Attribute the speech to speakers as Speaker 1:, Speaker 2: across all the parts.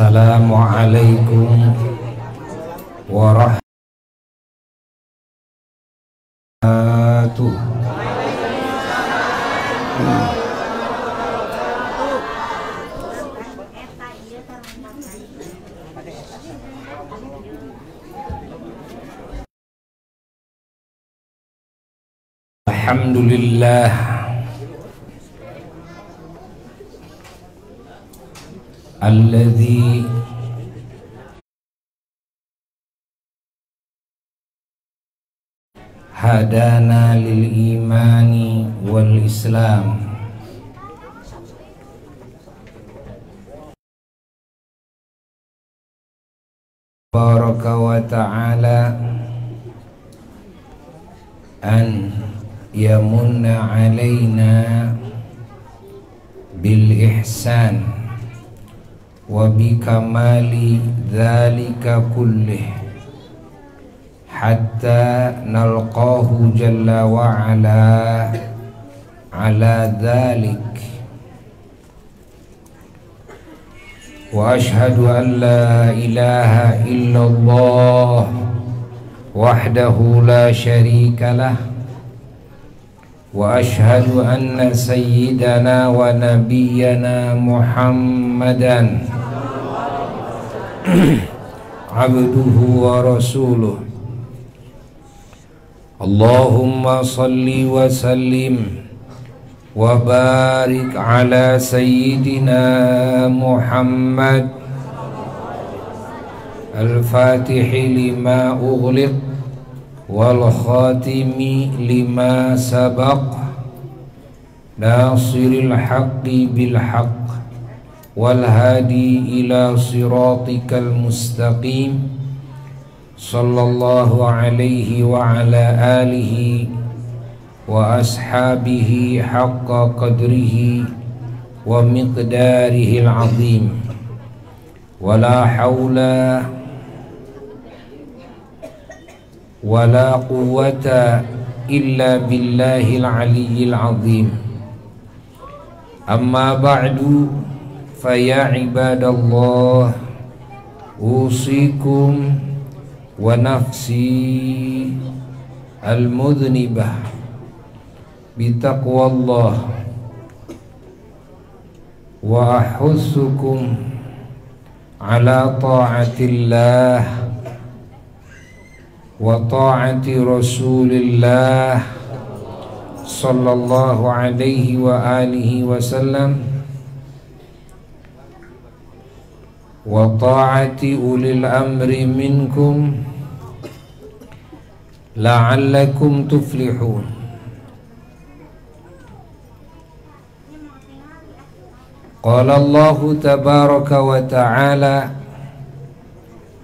Speaker 1: Assalamualaikum warahmatullahi Alhamdulillah alladzi hadana lil imani wal islam baraka wa ta'ala an yamunna alaina bil ihsan wa bikamali dzalika kullih hatta nalqahu jalla wa ala dzalik wa ashhadu an la ilaha illallah wahdahu la syarika lah wa ashhadu anna sayyidana wa nabiyyana Muhammadan abduhu wa rasuluh. Allahumma salli wa sallim wa barik ala sayyidina Muhammad al-fatihi lima ughliq wal khatimi lima sabaq nasiril haqqi bil haqq wal hadi ila siratikal mustaqim sallallahu alaihi wa ala alihi wa ashabihi haqqa qadrihi wa miqdarihi al-azim wala hawla wala quwwata illa billahil aliyyil azim. Amma ba'du, fa ya ibadallah, usikum wa nafsi al-mudhnibah bitaqwallah wa ahussukum ala ta'atillah wa ta'ati Rasulillah sallallahu alaihi wa alihi wasallam wa ta'ati ulil amri minkum la'allakum tuflihun. Qala Allahu tabaraka wa ta'ala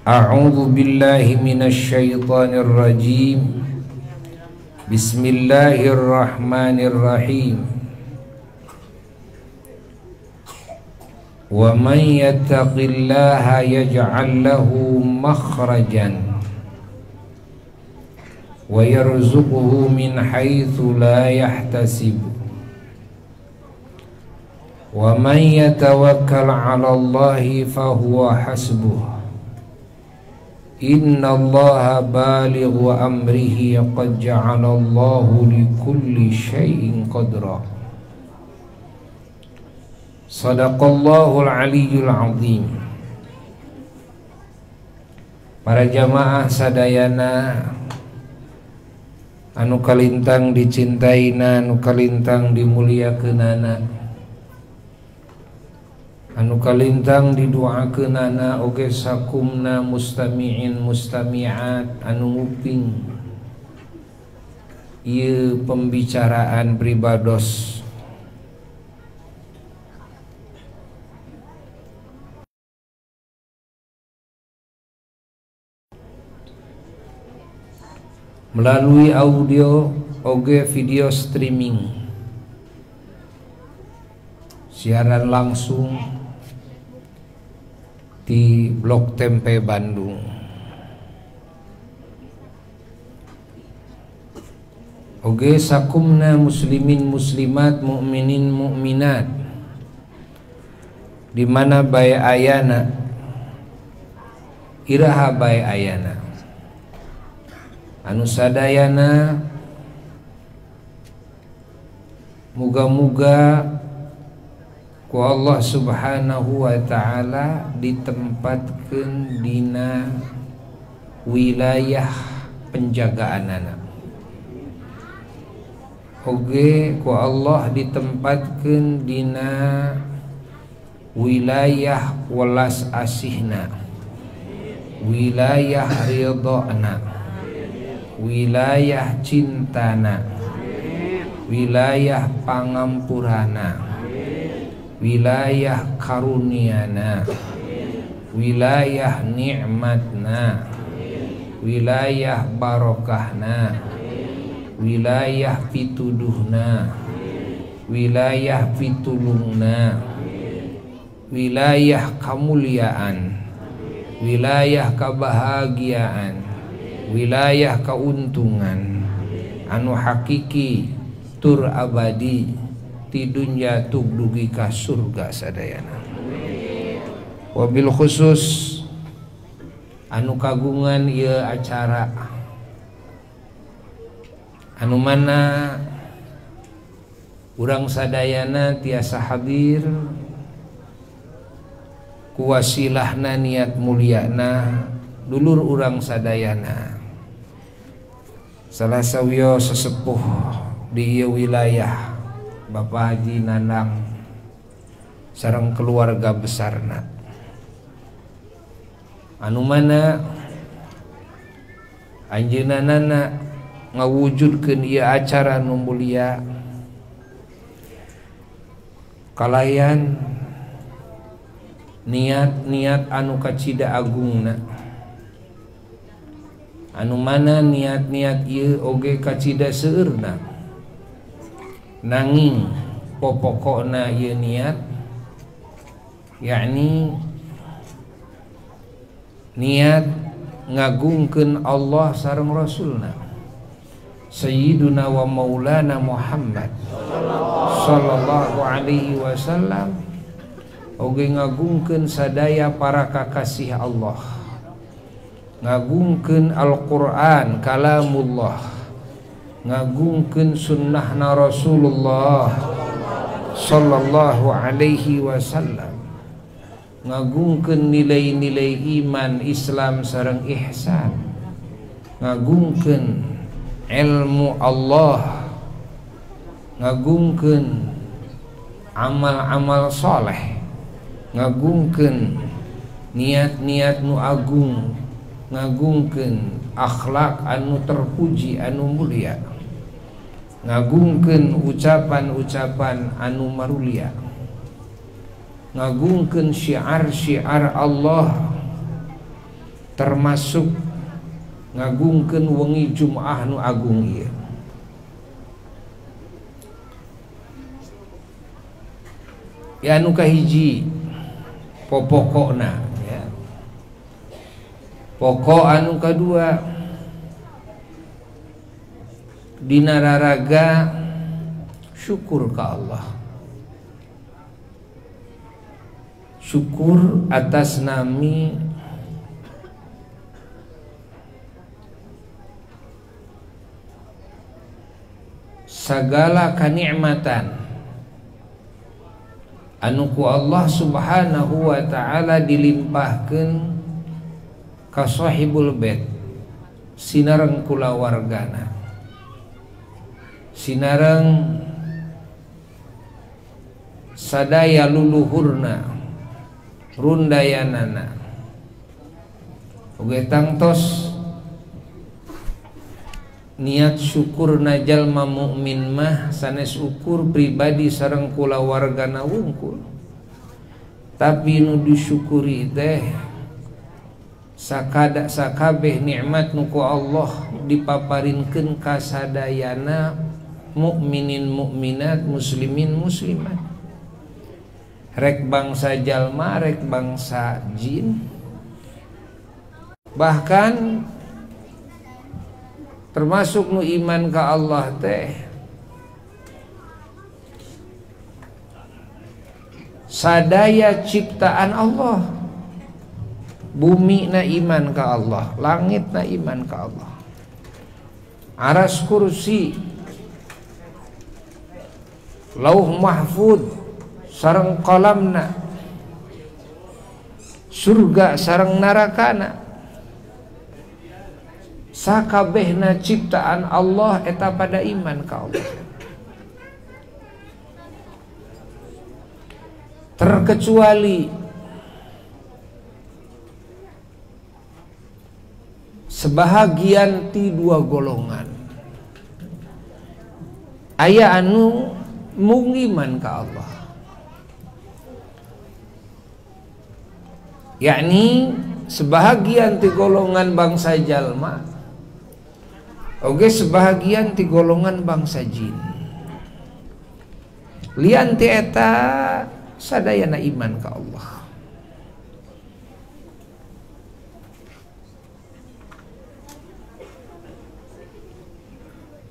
Speaker 1: a'udzu billahi minasy syaithanir rajim. Bismillahirrahmanirrahim. Wa man yattaqillaha yaj'al lahu makhrajan wa yarzuqhu min haitsu la yahtasib. Wa man yatawakkal 'ala Allahi fahuwa hasbuh. Inna Allaha balighu amrihi qad ja'ala Allahu likulli syai'in qadra. Sadaqallahul aliyyul azim. Para jamaah sadayana anu kalintang dicintaina, anu kalintang dimuliakeunana, anu kalintang didoakeunana oge sakumna mustami'in mustami'at anu nguping ieu pembicaraan pribados. Melalui audio oge video streaming, siaran langsung di Blok Tempe Bandung. Oge sakumna muslimin muslimat mukminin mukminat di mana bae ayana iraha bae ayana anu sadayana muga-muga ku Allah subhanahu wa ta'ala ditempatkeun dina wilayah penjagaanana. Oge ku Allah ditempatkeun dina wilayah welas asihna, wilayah ridhona, wilayah cintana, wilayah pangampurana, wilayah karuniana, wilayah nikmatna, wilayah barokahna, wilayah pituduhna, wilayah pitulungna, wilayah kamuliaan, wilayah kebahagiaan, wilayah keuntungan anu hakiki tur abadi ti dunya tug dugi ka surga sadayana. Wabil khusus anu kagungan ieu acara anu mana urang sadayana tiasa hadir kuwasilahna niat mulyana dulur urang sadayana salah sawiyo sesepuh di ieu wilayah Bapak Haji Nanang sareng keluarga besarna, anu mana anjeunna ngawujudkeun ieu acara nu mulia kalayan niat-niat anu kacida agungna, anu mana niat-niat ieu oge kacida seueurna, nanging pokokna ieu niat yakni niat ngagungkeun Allah sareng Rasulna Sayyiduna wa Maulana Muhammad sallallahu alaihi wasallam, oge ngagungkeun sadaya para kakasih Allah, ngagungkeun Al-Qur'an kalamullah, ngagungkeun sunnahna Rasulullah sallallahu alaihi wasallam, ngagungkeun nilai-nilai iman Islam sareng ihsan, ngagungkeun ilmu Allah, ngagungkeun amal-amal soleh, ngagungkeun niat-niat nu agung, ngagungkeun akhlak anu terpuji anu mulia, ngagungkeun ucapan-ucapan anu marulia, ngagungkeun syiar-syiar Allah, termasuk ngagungkeun wengi Jumaah nu agung ieu. Ya anu kahiji pokokna ya. Pokok anu kadua dina raraga syukur ka Allah, syukur atas nami sagala kanikmatan anu ku Allah subhanahu wa ta'ala dilimpahkeun ka sahibul bait, sinareng kulawargana, sinareng sadaya luluhurna rundayanana, oge tangtos niat syukurna jalma mukmin mah sanes ukur pribadi sareng kulawargana wungkul, tapi nu disyukuri teh sakabeh nikmat nu ku Allah dipaparinkeun ka sadayana mukminin mukminat, muslimin muslimat, rek bangsa jalma rek bangsa jin, bahkan termasuk nu iman ka Allah teh sadaya ciptaan Allah, bumi na iman ka Allah, langit na iman ka Allah, aras kursi, lauh mahfud sareng qalamna, surga sareng narakana, sakabehna ciptaan Allah eta pada iman ka Allah, terkecuali sebahagian ti dua golongan, aya anu mung iman ka Allah, yakni sebahagian ti golongan bangsa jalma, oge sebahagian ti golongan bangsa jin. Lian ti eta sadayana iman ka Allah.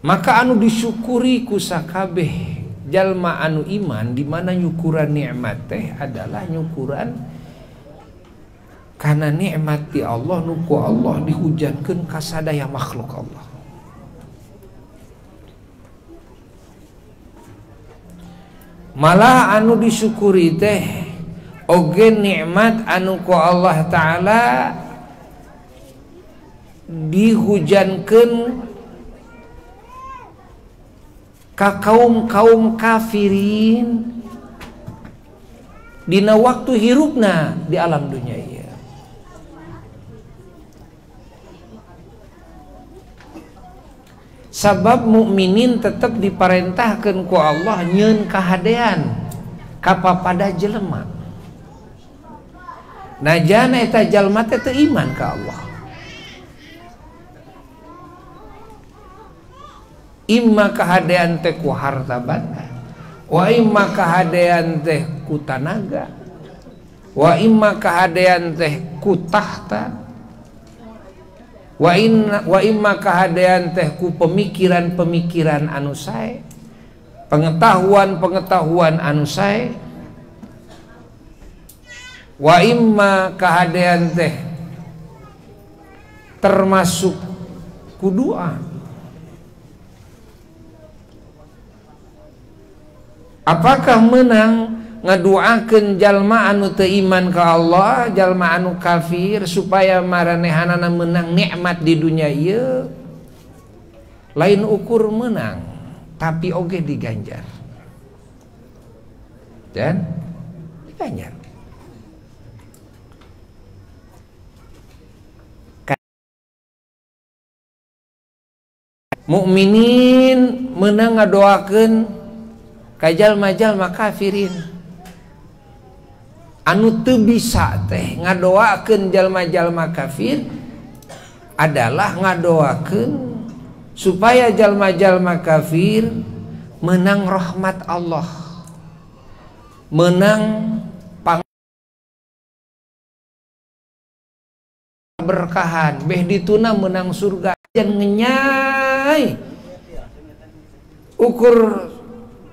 Speaker 1: Maka anu disyukuri ku sakabeh jalma anu iman, di mana nyukuran nikmat teh adalah nyukuran karena nikmat ti Allah nu ku Allah dihujankeun ka sadaya makhluk Allah. Malah anu disyukuri teh oge nikmat anu ku Allah taala dihujankeun ka kaum kafirin dina waktu hirupna di alam dunia ieu. Sabab mukminin tetap diperintahkan ku Allah nyeun kahadean kapapada jelema. Najana eta jalma teh teu iman ka Allah. Imma kahadean teh ku harta banda, wa imma kahadean teh ku tanaga, wa imma kahadean teh ku tahta, wa imma kahadean teh ku pemikiran-pemikiran anu sae, pengetahuan-pengetahuan anu sae, wa imma kahadean teh termasuk ku doa. Apakah menang ngaduakeun jalma anu teu iman ka Allah, jalma anu kafir supaya maranehanana menang nikmat di dunia ieu? Lain ukur menang, tapi oge diganjar. Dan diganjar. Mukminin menang ngadoakeun ka jalma-jalma kafirin anu teu bisa teh ngadoakeun jalma-jalma kafir adalah ngadoakeun supaya jalma-jalma kafir menang rahmat Allah, menang berkahan, beh dituna menang surga. Jangan ngenyai ukur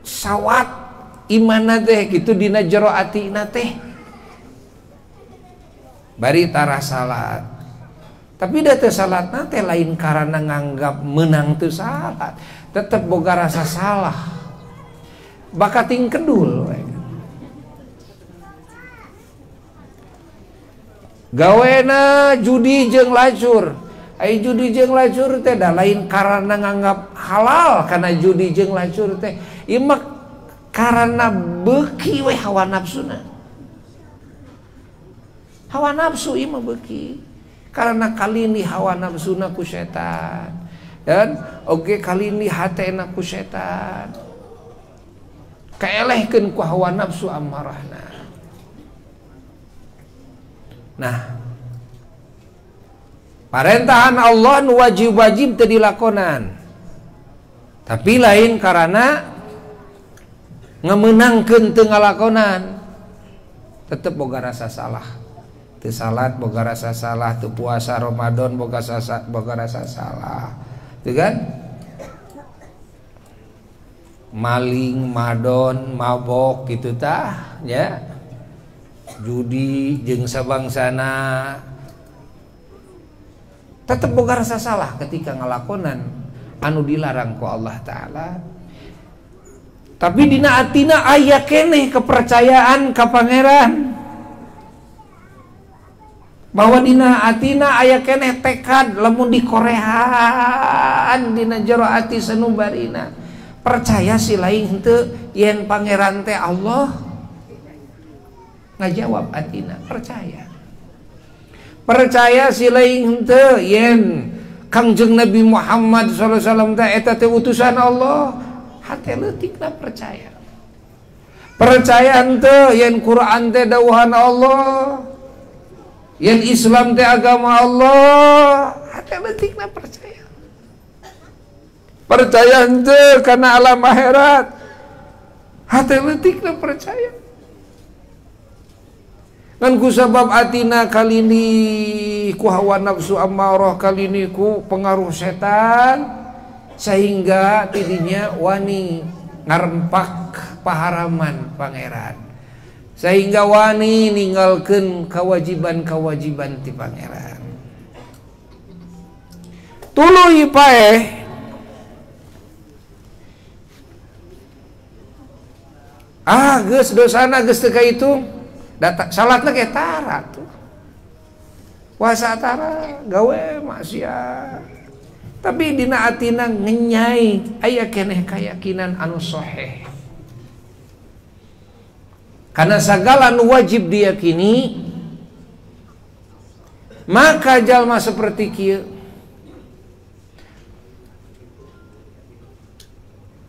Speaker 1: sawat imana teh gitu dina jero atina teh bari tara salat, tapi da teu salatna teh lain karena nganggap menang teu salat, tetep boga rasa salah, bakating kedul we. Gawena judi jeung lacur, ai judi jeung lacur teh da lain karena nganggap halal karena judi jeung lacur teh ieu karena beuki we hawa nafsuna. Hawa nafsu ieu beuki karena kalini hawa nafsuna ku setan dan oge kalini hatena ku setan kaelehkeun ku hawa nafsu amarahna. Nah, parentahan Allah nu wajib-wajib teu dilakonan, tapi lain karena ngemenangkeun teu ngalakonan, tetep boga rasa salah. Teu salat boga rasa salah, teu puasa Ramadan boga rasa salah. Teu kan? Maling, madon, mabok gitu tah, ya. Judi jeung sabangsana tetep boga rasa salah ketika ngalakonan anu dilarang ku Allah Ta'ala. Tapi dina atina aya keneh kepercayaan ka Pangeran, bahwa dina atina aya keneh tekad lamun dikorehan dina jero ati sanubarina percaya si lain henteu yen Pangeran teh Allah. Ngajawab atina percaya si lain henteu yen Kangjeng Nabi Muhammad sallallahu alaihi wasallam teh eta teh utusan Allah, hate leutikna percaya henteu yen Quran teh dawuhan Allah, yen Islam teh agama Allah, hate leutikna percaya henteu kana alam akhirat, hate leutikna percaya. Kan kusabab atina kali ini ku hawa nafsu ammarah, kali ini ku pengaruh setan, sehingga tidinya wani ngarempak paharaman Pangeran, sehingga wani ninggalkeun kewajiban-kewajiban ti Pangeran. Tuluy paeh geus dosana geus teu kaitung. Salat lagi tara tuh, puasa tara, gawe maksiat, Tapi dina atina ngenyai aya keneh keyakinan anu sahih. Karena segala anu wajib diyakini, maka jalma seperti kieu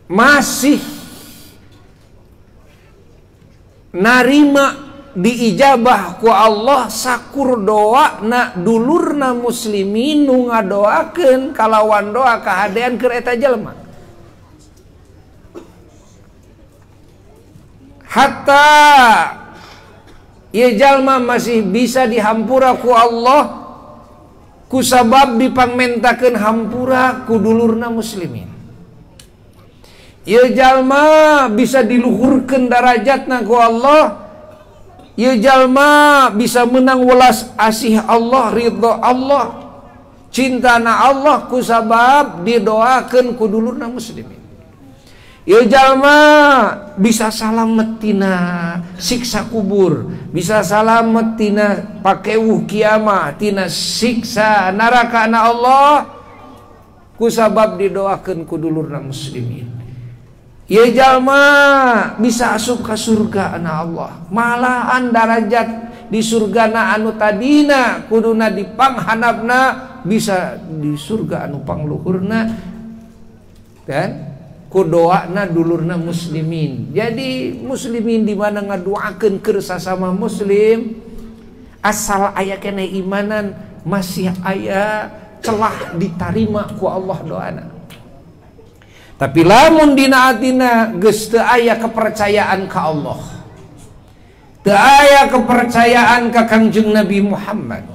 Speaker 1: masih narima diijabah ku Allah sakur doa na dulurna muslimin nu ngadoakeun kalawan doa kahadean keur eta jalma. Hatta ieu jalma masih bisa dihampura ku Allah ku sabab dipangmentakeun hampura ku dulurna muslimin. Ieu jalma bisa diluhurkeun darajatna ku Allah. Ieu jalma bisa menang welas asih Allah, ridho Allah, cintana Allah ku sabab didoakeun ku dulurna muslimin. Ieu jalma bisa salamet tina siksa kubur, bisa salamet tina pakeuh kiamat, tina siksa neraka na Allah ku sabab didoakeun ku dulurna muslimin. Ieu jalma bisa asup ka surga na Allah, malahan darajat di surgana anu tadina kuduna dipanghanapna bisa di surga anu pangluhurna kan ku doana dulurna muslimin. Jadi muslimin di mana ngadoakeun keur sasama muslim asal aya keneh imanan masih aya celah ditarima ku Allah doana. Tapi lamun dina atina geus teu aya kepercayaan ka Allah, teu aya kepercayaan ka Kangjeng Nabi Muhammad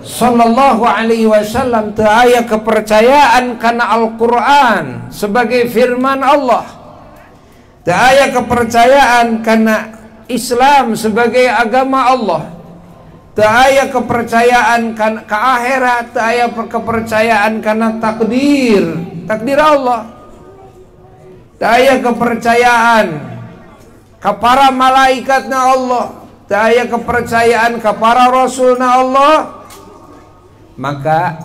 Speaker 1: sallallahu alaihi wasallam, teu aya kepercayaan kana Al-Qur'an sebagai firman Allah, teu aya kepercayaan kana Islam sebagai agama Allah, teu aya kepercayaan kana ka akhirat, teu aya kepercayaan kana takdir Allah, tak aya kepercayaan ka para malaikatna Allah, tak aya kepercayaan ka para rasulna Allah, maka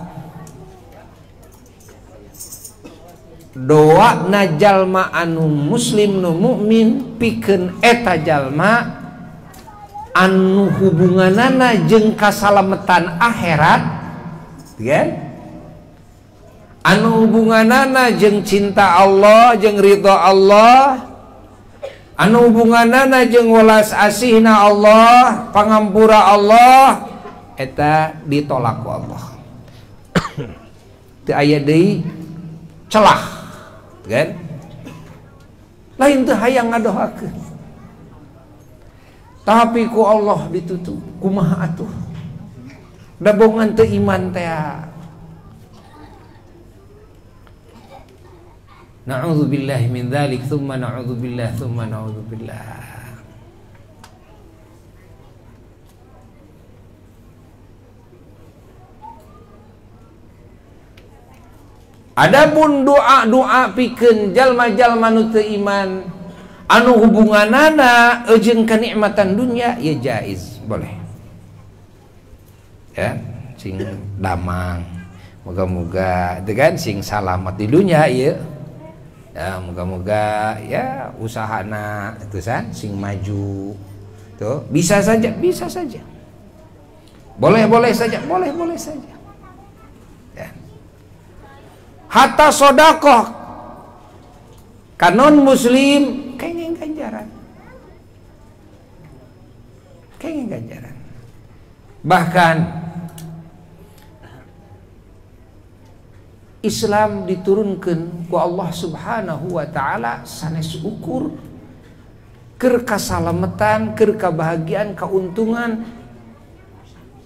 Speaker 1: doa na jalma anu muslim nu mukmin pikeun eta jalma anu hubunganana jeung kasalametan akhirat, kan? Anu hubunganana jeung cinta Allah, jeung ridho Allah, anu hubunganana jeung welas asihna Allah, pangampura Allah, eta ditolak ku Allah. Teu aya deui celah, kan? Lain teu hayang ngadoakeun. Tapi ku Allah ditutup, kumaha atuh? Da bohongan teu iman teh. Na'udzubillahi min dzalik, tsumma na'udzubillah, tsumma na'udzubillah. Adapun doa-doa pikeun jalma-jalma nu teu iman anu hubunganana jeung kanikmatan dunia ya jaiz, boleh. Ya, sing damang. Moga-moga teu kan sing salamet di dunia ieu. Ya, moga-moga ya usahana itu san sing maju tuh bisa saja boleh saja ya. Hatta sodakoh kanon muslim kenging ganjaran bahkan Islam diturunkan ku Allah subhanahu wa ta'ala sanes ukur keur kasalametan, keur kabahagiaan, kauntungan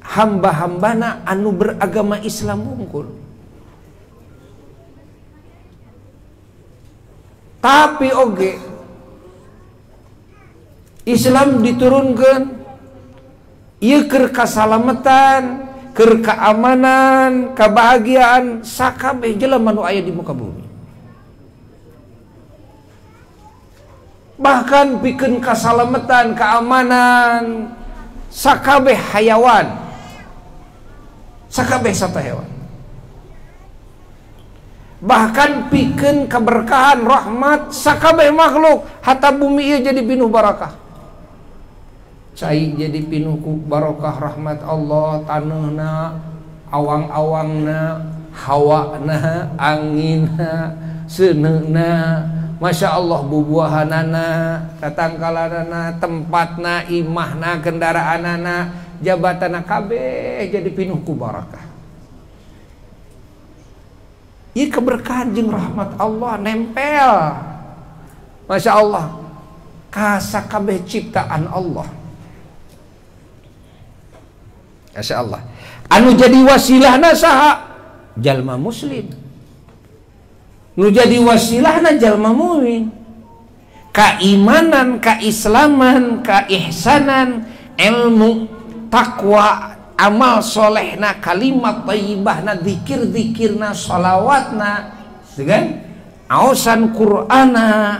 Speaker 1: hamba-hambana anu beragama Islam wungkul. Tapi oge Islam diturunkan ieu keur kasalametan, keur keamanan, kebahagiaan sakabeh jelema nu aya di muka bumi. Bahkan pikeun kasalametan, keamanan sakabeh hayawan, sakabeh sata hewan. bahkan pikeun keberkahan rahmat sakabeh makhluk hatta bumi ieu jadi pinuh barakah. Cai jadi pinuh ku barokah rahmat Allah, taneuhna, awang-awangna, hawana, anginna, seuneuna, masya Allah bubuahanana, tatangkalanana, tempatna, imahna, kendaraanana, jabatana kabeh jadi pinuh ku barakah. Ieu keberkahan jeung rahmat Allah nempel, masya Allah, ka sakabeh ciptaan Allah. Masya Allah. Anu jadi wasilahna saha? Jalma muslim. Nu jadi wasilahna jalma mu'min. Keimanan, keislaman, keihsanan, ilmu, takwa, amal solehna, kalimat thayyibahna, zikir-zikirna, sholawatna, kan? Aosan Qur'ana.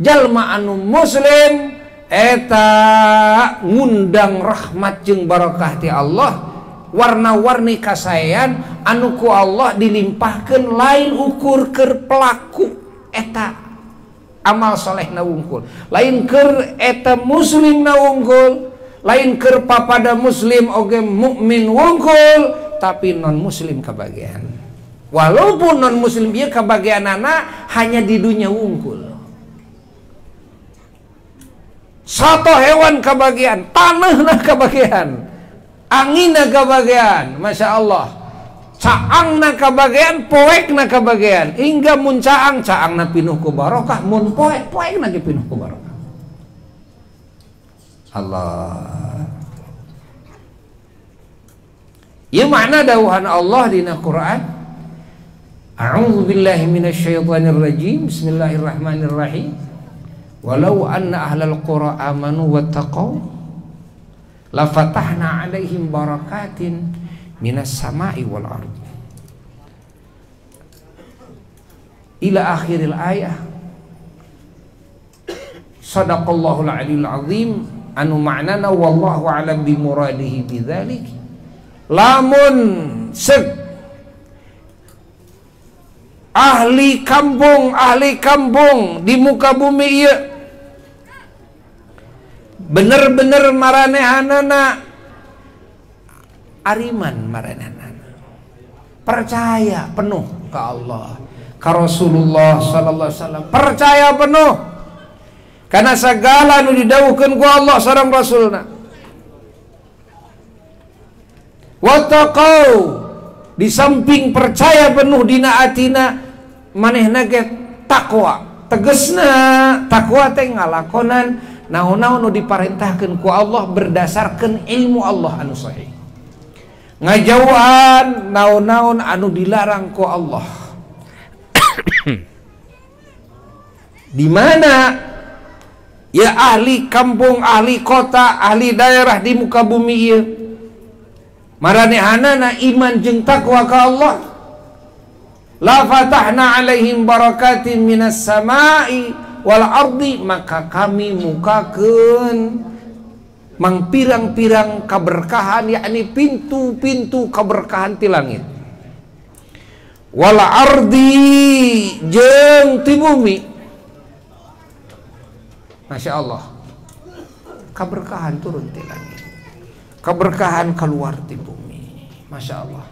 Speaker 1: Jalma anu muslim eta ngundang rahmat jeung barakah ti Allah, warna-warni kasayan anu ku Allah dilimpahkeun lain ukur keur pelaku eta amal solehna wungkul, lain keur eta muslim na wungkul, lain keur papada muslim oge mukmin wungkul, tapi non muslim kabagian. Walaupun non muslim ieu kabagianana hanya di dunia wungkul. Satu hewan kebagian, tanahna kebagian, anginna kebagian, masya Allah, caangna kebagian, poekna kebagian, hingga mun caangna pinuh ku barokah, mun poekna ge pinuh ku barokah. Allah. Ieu makna dawuhan Allah dina Quran. A'udzu billahi minasyaitonir rajim. Bismillahirrahmanirrahim. Walau anna ahlal qura amanu wattaqau la fatahna alaihim barakatin minas sama'i wal ardi ila akhiril ayah. Sadaqallahul aliyul azim. Anu ma'nana wallahu alam bimuradihi bidzalik. Lamun seg ahli kampung di muka bumi ieu bener-bener maranehanana ariman, maranehanana percaya penuh ke Allah, ke Rasulullah sallallahu alaihi wasallam, percaya penuh karena segala nu didawuhkeun ku Allah sareng Rasulna. Wattaqau, di samping percaya penuh dina atina manehna ge takwa. Tegesna takwa teh ngalakonan naon-naon nu diparentahkeun ku Allah berdasarkan ilmu Allah anu sahih. Ngajauhan naon-naon anu dilarang ku Allah. Di mana ya ahli kampung, ahli kota, ahli daerah di muka bumi ieu maranehanana iman jeung takwa ka Allah, la fatahna alaihim barakatin minas sama'i wal ardi, maka kami mukakeun mang pirang-pirang keberkahan, yakni pintu-pintu keberkahan ti langit, wal ardi jeung ti bumi. Masya Allah, keberkahan turun ti langit, keberkahan keluar ti bumi. Masya Allah,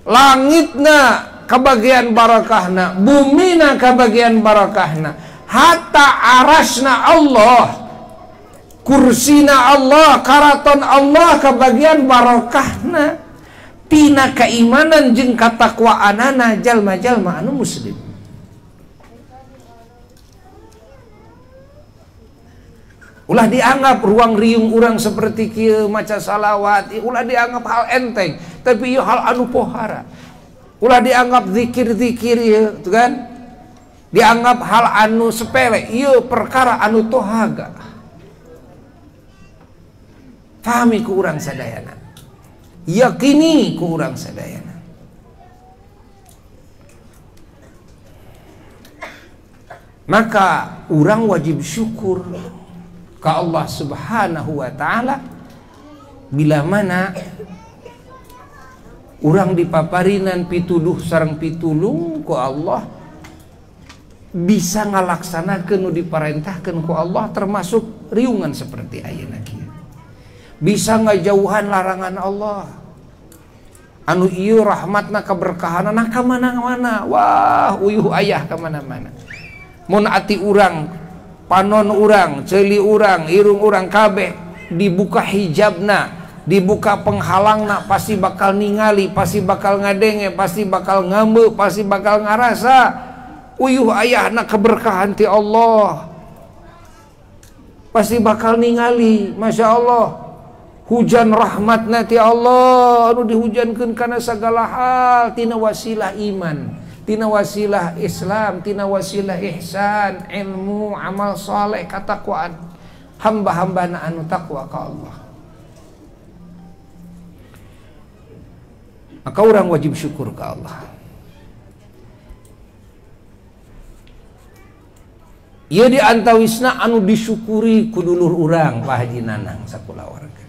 Speaker 1: langitna kebagian barakahna, bumina kebagian barakahna, hatta arasna Allah, kursina Allah, karaton Allah kebagian barakahna tina keimanan jeung katakwaanana jalma-jalma anu muslim. Ulah dianggap ruang riung urang seperti kieu maca salawat, ulah dianggap hal enteng, tapi ieu hal anu pohara. Ulah dianggap zikir-zikir ieu, tuh kan? Dianggap hal anu sepele, ieu perkara anu tohaga. Pahami ku urang sadayana. Yakini ku urang sadayana. Maka urang wajib syukur ke Allah Subhanahu wa ta'ala bila mana urang dipaparinan pituduh sareng pitulung ku Allah, bisa ngalaksanakeun nu diparentahkeun ku Allah, termasuk riungan seperti ayeuna kieu. Bisa ngajauhan larangan Allah. Anu ieu rahmatna kaberkahanna ka mana-mana. Wah, uyuh ayah ka mana-mana. Mun ati urang, panon urang, ceuli urang, irung urang kabeh dibuka hijabna, dibuka penghalangna, pasti bakal ningali, pasti bakal ngadenge, pasti bakal ngameu, pasti bakal ngarasa uyuh ayahna keberkahan ti Allah. Pasti bakal ningali, Masya Allah, hujan rahmatna ti Allah anu dihujankeun kana sagala hal, tina wasilah iman, tina wasilah Islam, tina wasilah ihsan, ilmu, amal saleh, katakwaan hamba-hambana anu takwa ka Allah. Maka orang wajib syukur ke Allah. Ieu di antawisna anu disyukuri ku dulur urang Pak Haji Nanang sakula warga.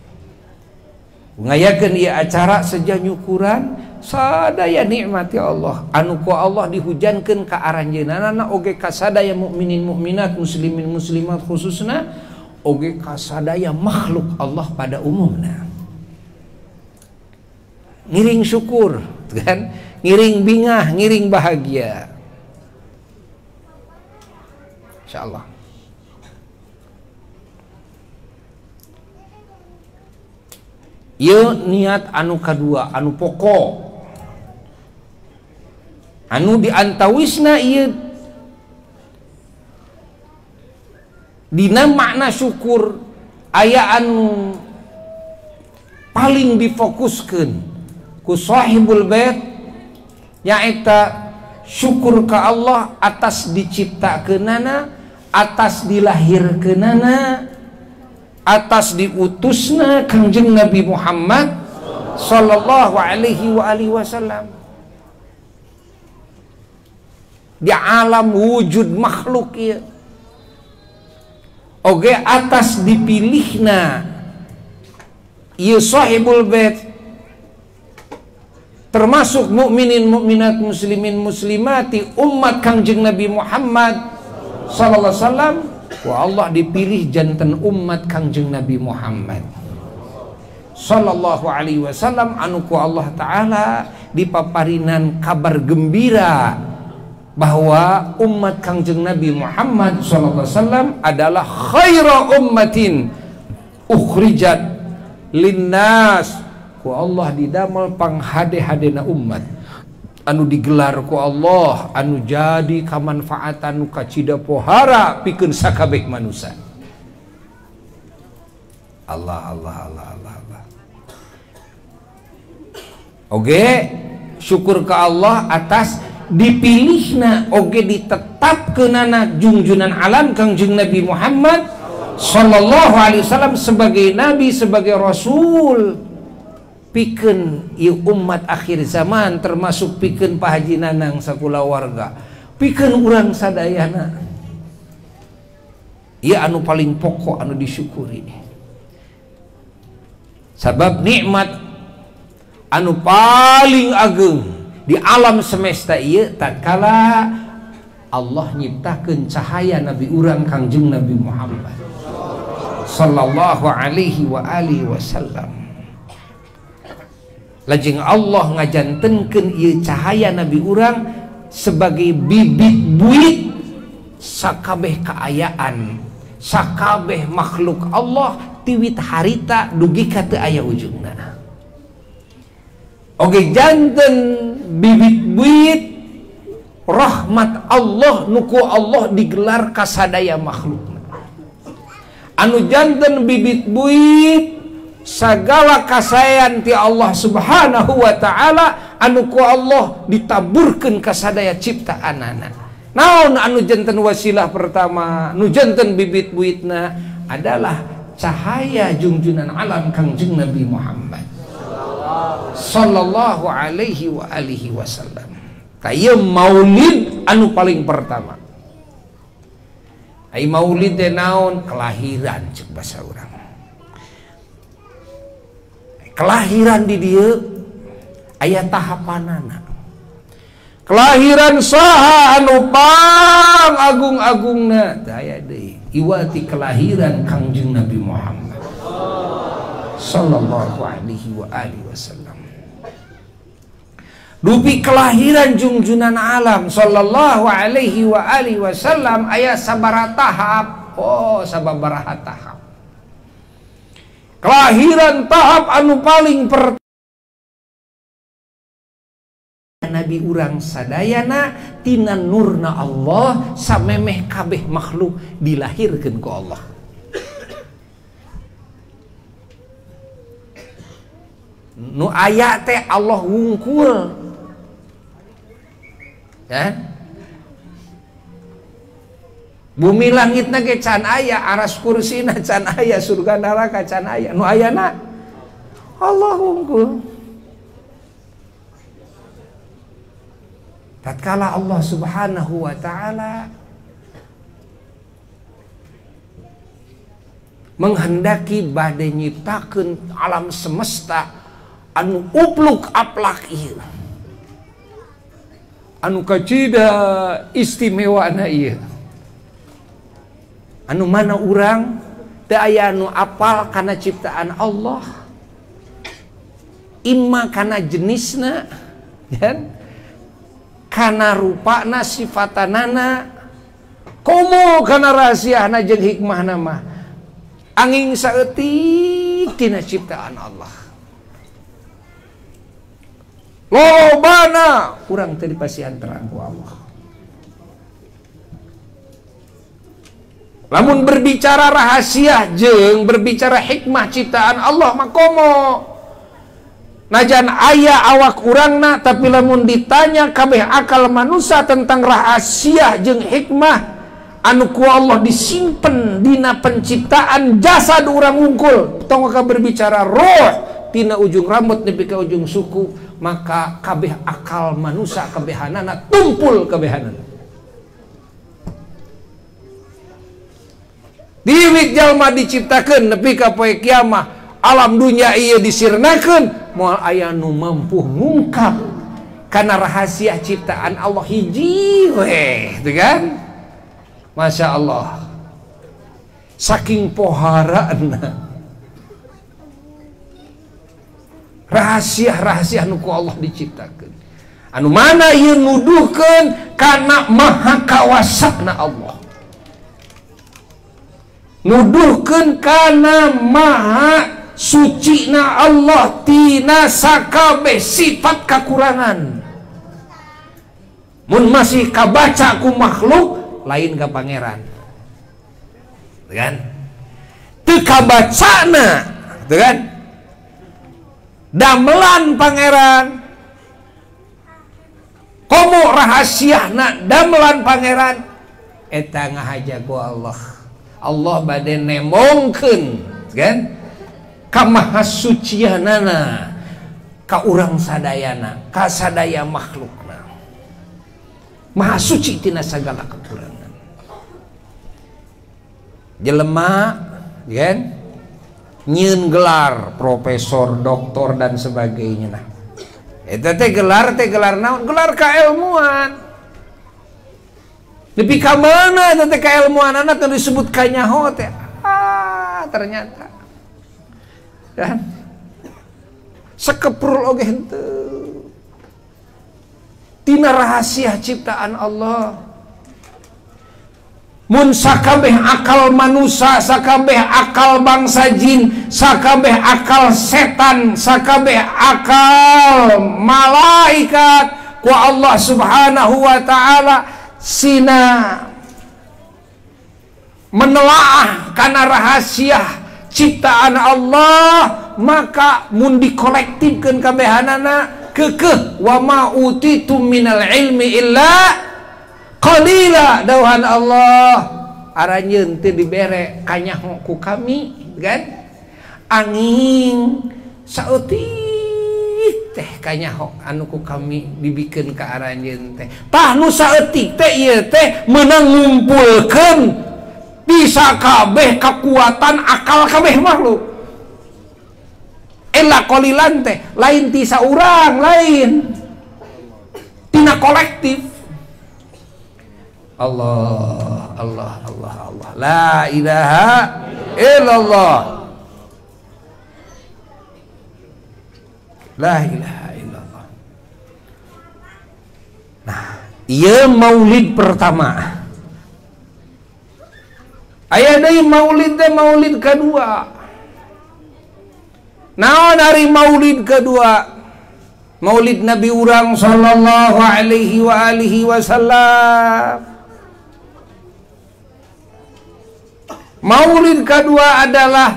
Speaker 1: Ngayakeun ieu acara seja nyukuran sadaya nikmat ya Allah anu ku Allah dihujankeun ka aranjeunana oge ka sadaya mukminin mukminat, muslimin muslimat khususna, oge ka sadaya makhluk Allah pada umumna. Ngiring syukur kan, ngiring bingah, ngiring bahagia, insyaallah. Ieu niat anu kadua, anu pokok, anu diantawisna ieu dina makna syukur aya anu paling difokuskeun ku sahibul bait, nyaeta syukur ka Allah atas diciptakeunana, atas dilahirkeunana, atas diutusna Kangjeng Nabi Muhammad sallallahu alaihi wa alihi wasallam di alam wujud makhluk ieu. Oge atas dipilihna ieu sahibul bait, termasuk mukminin mukminat, muslimin muslimati, umat Kangjeng Nabi Muhammad sallallahu alaihi wasallam. Wa Allah dipilih janten umat Kangjeng Nabi Muhammad sallallahu alaihi wasallam anu ku Allah taala dipaparinan kabar gembira bahwa umat Kangjeng Nabi Muhammad sallallahu alaihi wasallam adalah khairu ummatin ukhrijat linnas. Ku Allah didamel panghade-hadena umat anu digelar ku Allah, anu jadi kamanfaatan nu kacida pohara pikeun sakabeh manusia. Allah Allah Allah Allah Allah. Oge syukur ke Allah atas dipilihna oge ditetapkeunana junjunan alam Kangjeng Nabi Muhammad sallallahu alaihi wasallam sebagai nabi, sebagai rasul, pikeun ieu umat akhir zaman, termasuk pikeun Pak Haji Nanang sakula warga, pikeun urang sadayana. Ieu anu paling pokok anu disyukuri. Sabab nikmat anu paling ageng di alam semesta ieu tatkala Allah nyiptakeun cahaya Nabi urang Kangjeng Nabi Muhammad sallallahu alaihi wa alihi wasallam. Lajeng Allah ngajantenkeun ieu cahaya Nabi urang sebagai bibit buit sakabeh kaayaan, sakabeh makhluk Allah tiwit harita dugi ka teu aya ujungna. Oge janten bibit buit rahmat Allah nuku Allah digelar ka sadaya makhlukna. Anu janten bibit buit sagala kasayan ti Allah subhanahu wa ta'ala anu ku Allah ditaburkeun ka sadaya ciptaanana. Naon anu janten wasilah pertama, nu janten bibit buitna adalah cahaya junjunan alam Kangjeng Nabi Muhammad sallallahu alaihi wa alihi wasallam. Kaya maulid anu paling pertama. Ai maulid teh naon? Kelahiran ceuk basa urang. Kelahiran di dia aya tahapanana. Kelahiran saha anu pang agung-agungna teh aya deui iwati kelahiran Kangjeng Nabi Muhammad sallallahu alaihi wa alihi wasallam. Dupi kelahiran junjunan alam sallallahu alaihi wa alihi wasallam aya sabaraha tahap. Oh, sababaraha tahap. Kelahiran tahap anu paling pertama Nabi urang sadayana tina nurna Allah samemeh kabeh makhluk dilahirkeun ku Allah. Nu aya teh Allah wungkul. Ya. Bumi langitna ge can aya, aras kursina can aya, surga neraka can aya. Nu ayana Allah wungkul. Tatkala Allah Subhanahu wa taala menghendaki bade nyiptakeun alam semesta anu upluk aplak ieu, anu kacida istimewana ieu, anu mana urang teu aya anu apal kana ciptaan Allah, imma kana jenisna, kan? Kana rupana sifatanana, komo kana rahasiana jeung hikmahna mah angin saeutik tina ciptaan Allah. Lobana urang teu dipasihan terang ku Allah. Lamun berbicara rahasia jeung berbicara hikmah ciptaan Allah mah komo. Najan aya awak urangna tapi lamun ditanya kabeh akal manusia tentang rahasia jeung hikmah anu ku Allah disimpen dina penciptaan jasad urang unggul, tong ka berbicara roh tina ujung rambut nepi ka ujung suku, maka kabeh akal manusia kabehanana tumpul kabehanana. Diwit jalma diciptakeun nepi ka poe kiamah, alam dunia ieu disirnakeun moal aya nu mampu ngungkap karena rahasia ciptaan Allah hiji we, gitu kan? Masya Allah, saking poharaana rahasia-rahasia anu ku Allah diciptakeun, anu mana ieu nuduhkeun kana maha kawasana Allah, nuduhkeun kana maha suci na Allah tina sakabeh sifat kakurangan. Mun masih kabaca ku makhluk lain ka pangeran, kan? Teu kabacana, kan? Damelan pangeran, komo rahasiana damelan pangeran, eta ngahaja ku Allah. Allah bade nemongkeun, kan? Ka maha sucianana ka urang sadayana, ka sadaya makhlukna, maha suci tina sagala kekurangan. Jelema kan nyieun gelar profesor, doktor dan sebagainya, nah eta teh gelar naon? Gelar kailmuan. Nepi ka mana eta teh kailmuanana teh disebut kanyaho teh. Ternyata kan sakeprul oge henteu tina rahasia ciptaan Allah. Mun sakabeh akal manusia, sakabeh akal bangsa jin, sakabeh akal setan, sakabeh akal malaikat ku Allah Subhanahu wa taala sina menelaah kana rahasia ciptaan Allah, maka mun dikolektifkeun kabehanana keukeuh wa ma utitum minal ilmi illa qalila, dawuhan Allah aranjeun teu dibere kanyaho ku kami, kan? Angin saeutik teh kanyaho anu ku kami dibikeun ka aranjeun teh. Tah nu saeutik teh ieu teh meunang ngumpulkeun bisa kabeh kekuatan akal kabeh makhluk. ela qalilan teh lain ti saurang, lain tina kolektif. Allah, Allah, Allah, Allah, la ilaha illallah, la ilaha illallah. Nah, ieu maulid pertama. Aya deui maulid teh maulid kedua. Naon hari maulid kedua? Maulid Nabi urang sallallahu alaihi wa alihi wasallam. Maulid kedua adalah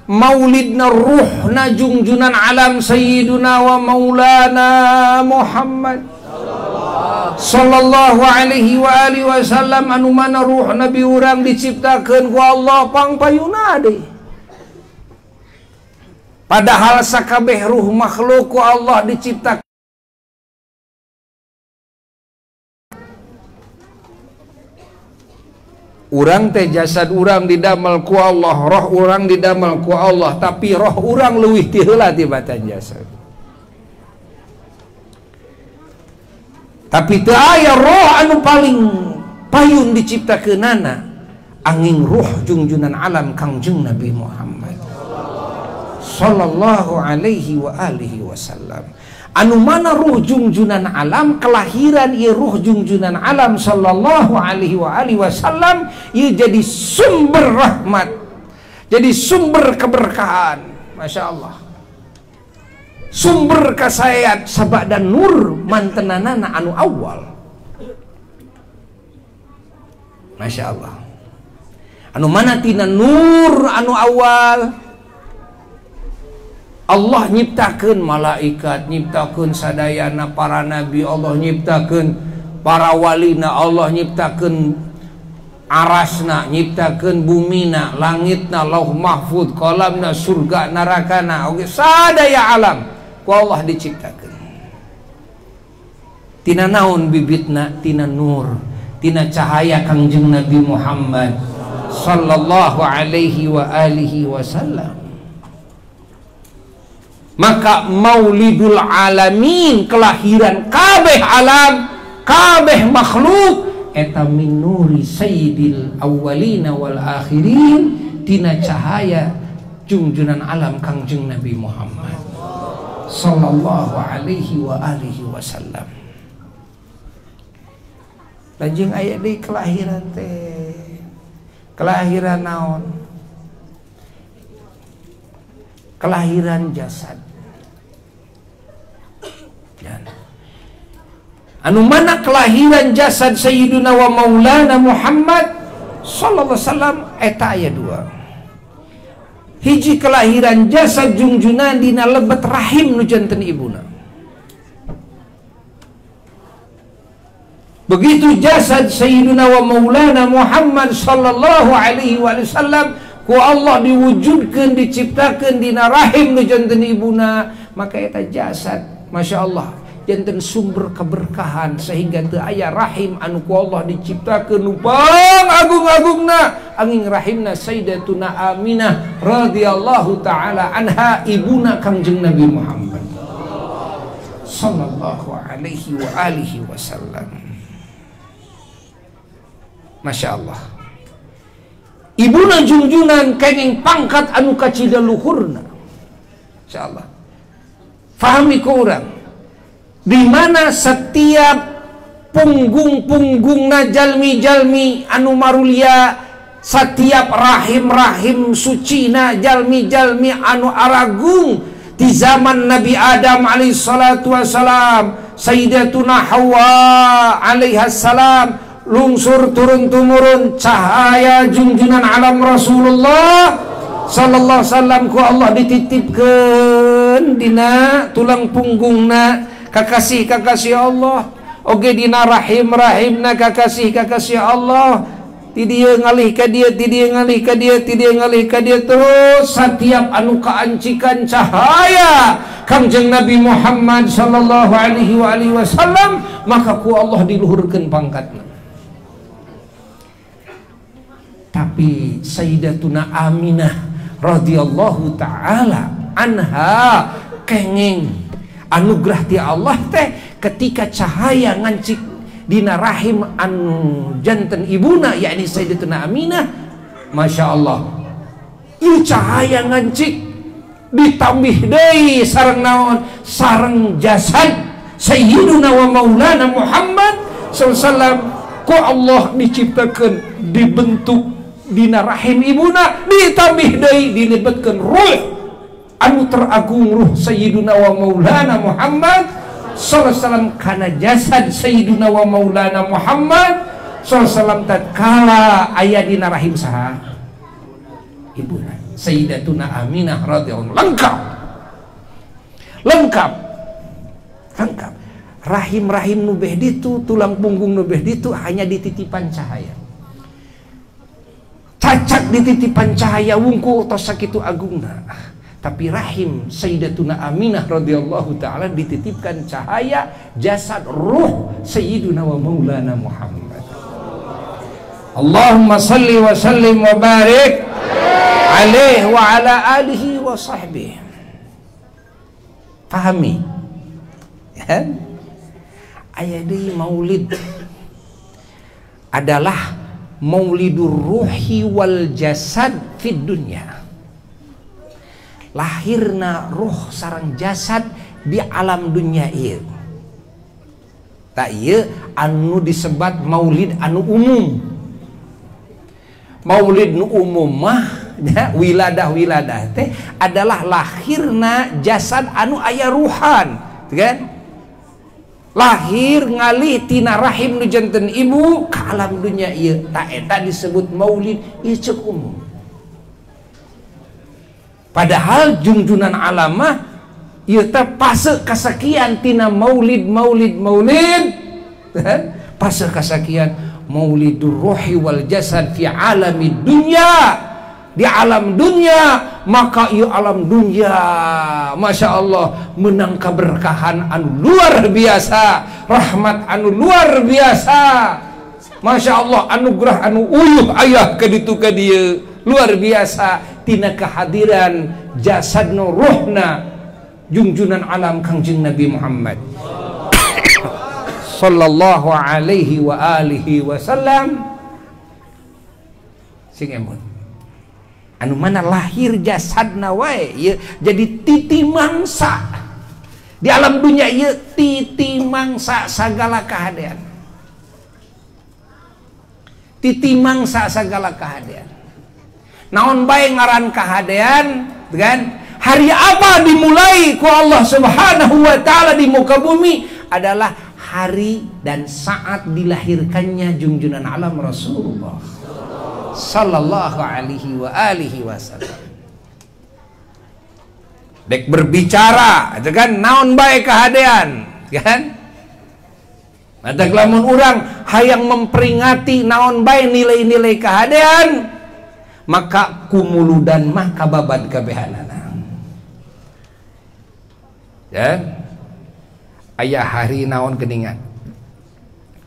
Speaker 1: maulidna ruhna junjunan alam sayyiduna wa maulana Muhammad sallallahu alaihi wa alihi wasallam, anu mana ruh Nabi urang diciptakeun ku Allah pangpayuna deui. Padahal sakabeh ruh makhluk ku Allah diciptakeun. Urang teh jasad urang didamel ku Allah, roh urang didamel ku Allah, tapi roh urang leuwih ti heula tibatan jasad. Tapi teu aya roh anu paling payun diciptakeunana angin ruh junjunan alam Kangjeng Nabi Muhammad sallallahu alaihi wa alihi wasallam. Anu mana ruh junjunan alam kelahiran ieu ruh junjunan alam sallallahu alaihi wa alihi wasallam ieu jadi sumber rahmat, jadi sumber keberkahan, masya Allah, sumber kasayat sabada nur mantenanana anu awal, masya Allah. Anu mana tina nur anu awal Allah nyiptakeun malaikat, nyiptakeun sadayana para nabi, Allah nyiptakeun para walina, Allah nyiptakeun arasna, nyiptakeun bumina, langitna, lauh mahfud, qalamna, surga, narakana, oge sadaya alam ku Allah diciptakeun. Tina naon bibitna? Tina nur, tina cahaya Kangjeng Nabi Muhammad sallallahu alaihi wa alihi wasallam. Maka maulidul alamin, kelahiran kabeh alam, kabeh makhluk, eta min nuri sayyidil awwalina wal akhirin, tina cahaya junjunan alam Kangjeng Nabi Muhammad sallallahu alaihi wa alihi wasallam. Lajeng aya deui kelahiran teh. Kelahiran naon? Kelahiran jasad. Anu mana kelahiran jasad Sayyiduna wa Maulana Muhammad sallallahu alaihi wasallam eta aya dua. Hiji kelahiran jasad junjunan dina lebet rahim nu janten ibuna. Begitu jasad Sayyiduna wa Maulana Muhammad sallallahu alaihi wasallam ku Allah diwujudkeun, diciptakeun dina rahim nu janten ibuna, maka eta jasad masya Allah janten sumber keberkahan, sehingga teu aya rahim anu ku Allah diciptakeun nu agung-agungna angin rahimna Sayyidatuna Aminah radhiyallahu taala anha, ibuna Kangjeng Nabi Muhammad sallallahu alaihi wa alihi wasallam. Masya Allah, ibuna junjunan kenging pangkat anu kacida luhurna. Masya Allah, fahami ku urang di mana setiap punggung-punggungna jalmi-jalmi anu marulia, setiap rahim-rahim sucina jalmi-jalmi anu aragung di zaman Nabi Adam alaihi salatu wassalam, Sayyidatuna Hawa alaihi salam, lungsur turun-tumurun cahaya junjunan alam Rasulullah sallallahu alaihi wasallam ku Allah dititipkeun dina tulang punggungna kakasih Allah, oge dina rahim-rahimna kakasih Allah, ti dieu ngalih ka dieu, ti dieu ngalih ka dieu, ti dieu ngalih ka dieu, terus setiap anu kaancikan cahaya Kangjeng Nabi Muhammad sallallahu alaihi wa alihi wasallam, maka ku Allah diluhurkeun pangkatna. Tapi Sayyidatuna Aminah radhiyallahu taala anha kenging anugerah ti Allah teh ketika cahaya ngancik dina rahim anu janten ibuna yakni Sayyidatuna Aminah, Masya Allah ieu cahaya ngancik ditambih deui sareng naon, sareng jasad Sayyiduna wa Maulana Muhammad SAW ku Allah diciptakan dibentuk dina rahim ibuna, ditambih deui dilebetkeun ruh anu teragung ruh Sayyiduna wa Maulana Muhammad sallallahu alaihi wasallam kana jasad Sayyiduna wa Maulana Muhammad sallallahu alaihi wasallam tatkala aya dina rahim saha ibuna Sayyidatuna Aminah radhiyallahu lengkap rahim nu beh ditu, tulang punggung nu beh ditu hanya dititipan cahaya, cacat dititipan cahaya wungkul tos sakitu agungna. Tapi rahim Sayyidatuna Aminah radhiyallahu taala dititipkan cahaya jasad ruh Sayyiduna wa Maulana Muhammad. Allahumma salli wa sallim wa barik alaihi wa ala alihi wa sahbihi. Pahami ya? Aya deui maulid adalah maulidur ruhi wal jasad fid dunya, lahirna ruh sareng jasad di alam dunia ieu. Tak ieu anu disebat maulid anu umum. Maulid nu umum mah ya, wiladah teh adalah lahirna jasad anu aya ruhan, kan? Lahir ngalih tina rahim nu janten ibu ka alam dunia ieu, ta eta disebut maulid, ieu ceuk umum. Padahal junjunan alamah ieu teh pase kasakian tina maulid pase kasakian maulidur ruhi wal jasad fi alamid dunya, di alam dunia. Maka ieu alam dunia Masya Allah menang keberkahan anu luar biasa, rahmat anu luar biasa, Masya Allah anugerah anu uyuh ayah kaditu ka dieu luar biasa tina kehadiran jasadna ruhna junjunan alam Kangjeng Nabi Muhammad sallallahu alaihi wa alihi wasallam. Sing emon anu mana lahir jasadna wae ya, jadi titi mangsa di alam dunia ya, titi mangsa segala kehadiran, titi mangsa segala kehadiran. Naon bae ngaran kehadiran kan? Hari apa dimulai ku Allah Subhanahu wa taala di muka bumi adalah hari dan saat dilahirkannya junjunan alam Rasulullah sallallahu alaihi wa alihi wasallam. Dek berbicara kan naon bae kahadean kan, matak lamun urang hayang memperingati naon bae nilai-nilai kahadean maka kumuludan mah kababad kabehanana ya. Aya hari naon geuningan,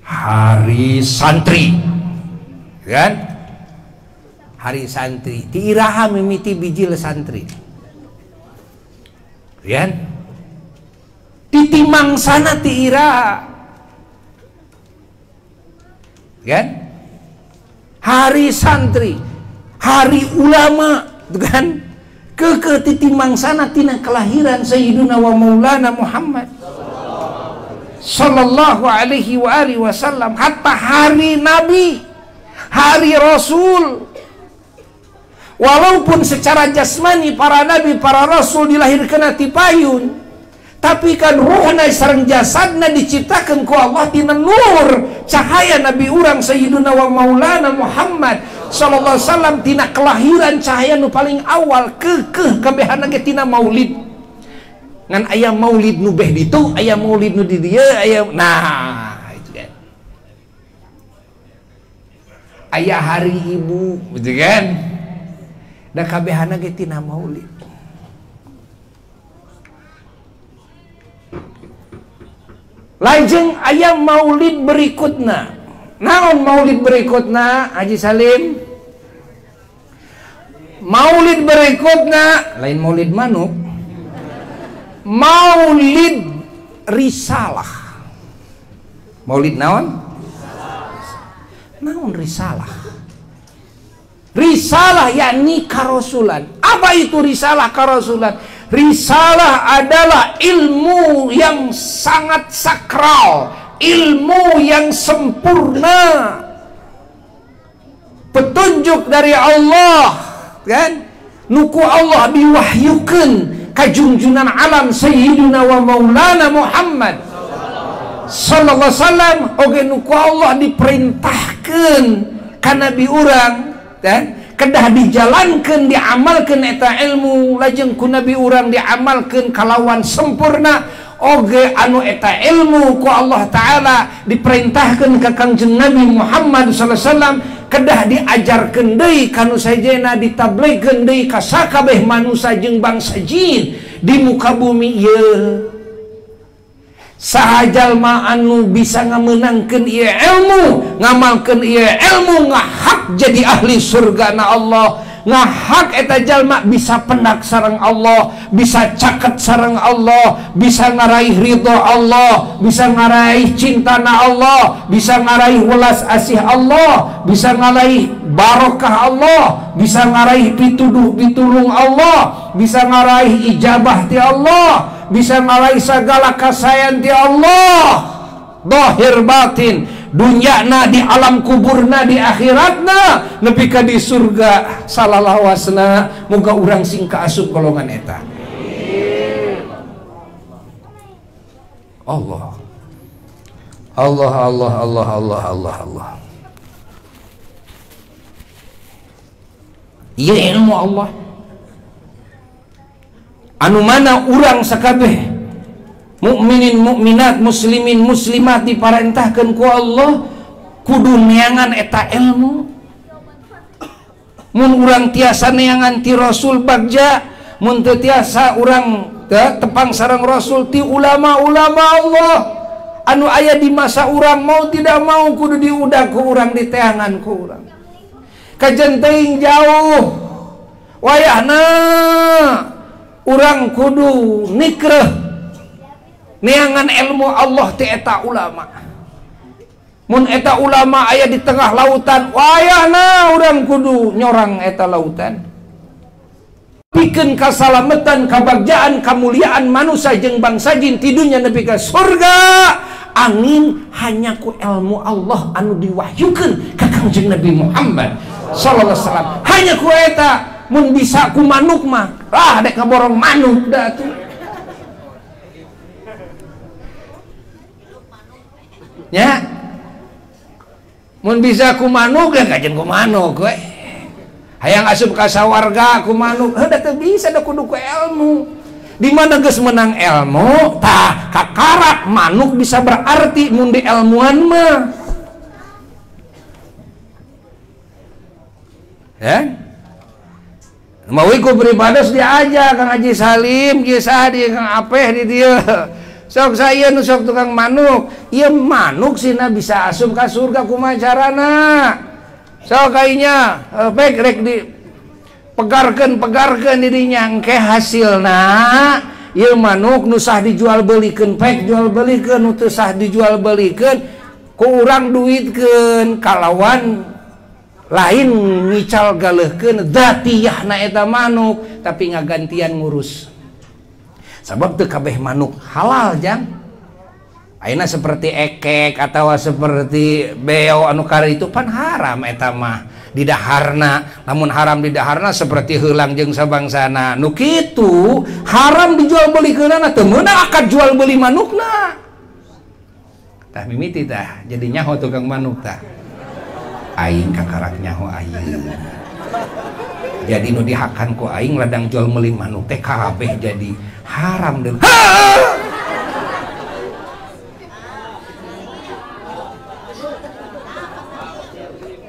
Speaker 1: hari santri kan, hari santri tiiraha mimiti bijil santri kan, titimang sana tiiraha kan, hari santri, hari ulama kan, ke titimang sana tina kelahiran Sayyiduna wa Maulana Muhammad sallallahu alaihi wa alihi wasallam, hatta hari nabi, hari rasul. Walaupun secara jasmani para nabi, para rasul dilahirkan ti payun, tapi kan ruhna sareng jasadna diciptakan ku Allah tina nur cahaya nabi urang Sayyiduna wa Maulana Muhammad sallallahu alaihi wasallam tina kelahiran cahaya nu paling awal keukeuh kabehana ge tina maulid. Ngan aya maulid nu beh ditu, aya maulid nu di dieu, aya nah itu kan. Aya hari ibu, gitu kan? Da kabehana ge tina maulid. Lajeng aya maulid berikutna. Naon maulid berikutna Haji Salim? Maulid berikutna lain maulid manuk. maulid risalah. Maulid naon? Naon risalah? Risalah yakni karasulan. Apa itu risalah karasulan? Risalah adalah ilmu yang sangat sakral, ilmu yang sempurna, petunjuk dari Allah, kan? Nuku Allah diwahyukan ka junjunan alam sayyiduna wa maulana Muhammad sallallahu alaihi wasallam, oge nuku Allah diperintahkan ka nabi urang, kan? Kedah dijalankan, diamalkan eta ilmu, lajeng ku nabi urang diamalkan kalawan sempurna. Oge anu eta ilmu ku Allah Ta'ala diperintahkan ke Kangjeng Nabi Muhammad sallallahu alaihi wasallam, kedah diajarkeun deui kanu sajena, ditabligkeun deui ka sakabeh manusia jeung bangsa jin di muka bumi ieu. Saha jalma anu bisa ngamenangkeun ieu ilmu, ngamalkeun ieu ilmu, ngahak jadi ahli surga na Allah, ngahak eta jalma bisa pendak sareng Allah, bisa caket sareng Allah, bisa ngaraih ridho Allah, bisa ngaraih cinta na Allah, bisa ngaraih welas asih Allah, bisa ngaraih barokah Allah, bisa ngaraih pituduh pitulung Allah, bisa ngaraih ijabah ti Allah, bisa ngaraih segala kasayan ti Allah, zahir batin, dunyana di alam kuburna, di akhiratna, nepi ka di surga salalawasna. Moga urang sing kaasup golongan eta. Allah Allah Allah Allah Allah Allah Allah. Ieu ilmu Allah anu mana urang sakabeh mukminin mukminat, muslimin muslimat diparentahkeun ku Allah kudu neangan eta ilmu. Mun urang tiasa neangan ti Rasul bagja, mun teu tiasa urang tepang sareng Rasul ti ulama-ulama Allah anu aya di masa urang, mau tidak mau kudu diudag ku urang, diteangan ku urang. Kajen teuing jauh wayahna urang kudu nikreh neangan ilmu Allah ti eta ulama. Mun eta ulama aya di tengah lautan, wayahna urang kudu nyorang eta lautan. Pikeun kasalamatan, kabagjaan, kamuliaan manusia jeung bangsa jin ti dunya nepi ka surga. Angin hanya ku ilmu Allah anu diwahyukeun ka Kangjeng Nabi Muhammad sallallahu alaihi wasallam. Hanya ku eta. Mun bisa ku manuk mah, dek kaborong manuk dah tuh. Ya, mun bisa ku manuk ya kajen ku manuk, we. Hayang asup ka sawarga ku manuk, heuh da teu bisa da kudu ku ilmu. Di mana geus menang ilmu, tah kakarak manuk bisa berarti mun di ilmuan mah. Ya? Mawi ku beribadas diaja Kang Haji Salim, kisah di Kang Apeh di dia. Sok saya nu sok tukang manuk, ieu manuk sina bisa asup ka surga kumaha carana. Sok kainya pek rek di pegarkeun dirinya engke hasilna ieu manuk nu sah dijual belikeun, pek jual belikeun, nu teu sah dijual belikeun ku urang duitkeun kalawan lain ngical galeuhkeun zatiyahna eta manuk, tapi ngagantian ngurus. Sabab teu kabeh manuk halal jang. Ayeuna seperti ekek atau seperti beo anu kari itu pan haram eta mah di daharna. Namun haram di daharna seperti heulang jeung sabangsana. Nu kitu haram dijual belikeunana teu meunang akad jual beli manukna. Tah mimiti tah jadi nyaho tukang manuk tah. Aing kakarak nyaho aing. Jadi nu dihakan ku aing ladang jual meuli manuk teh kabeh jadi haram deui.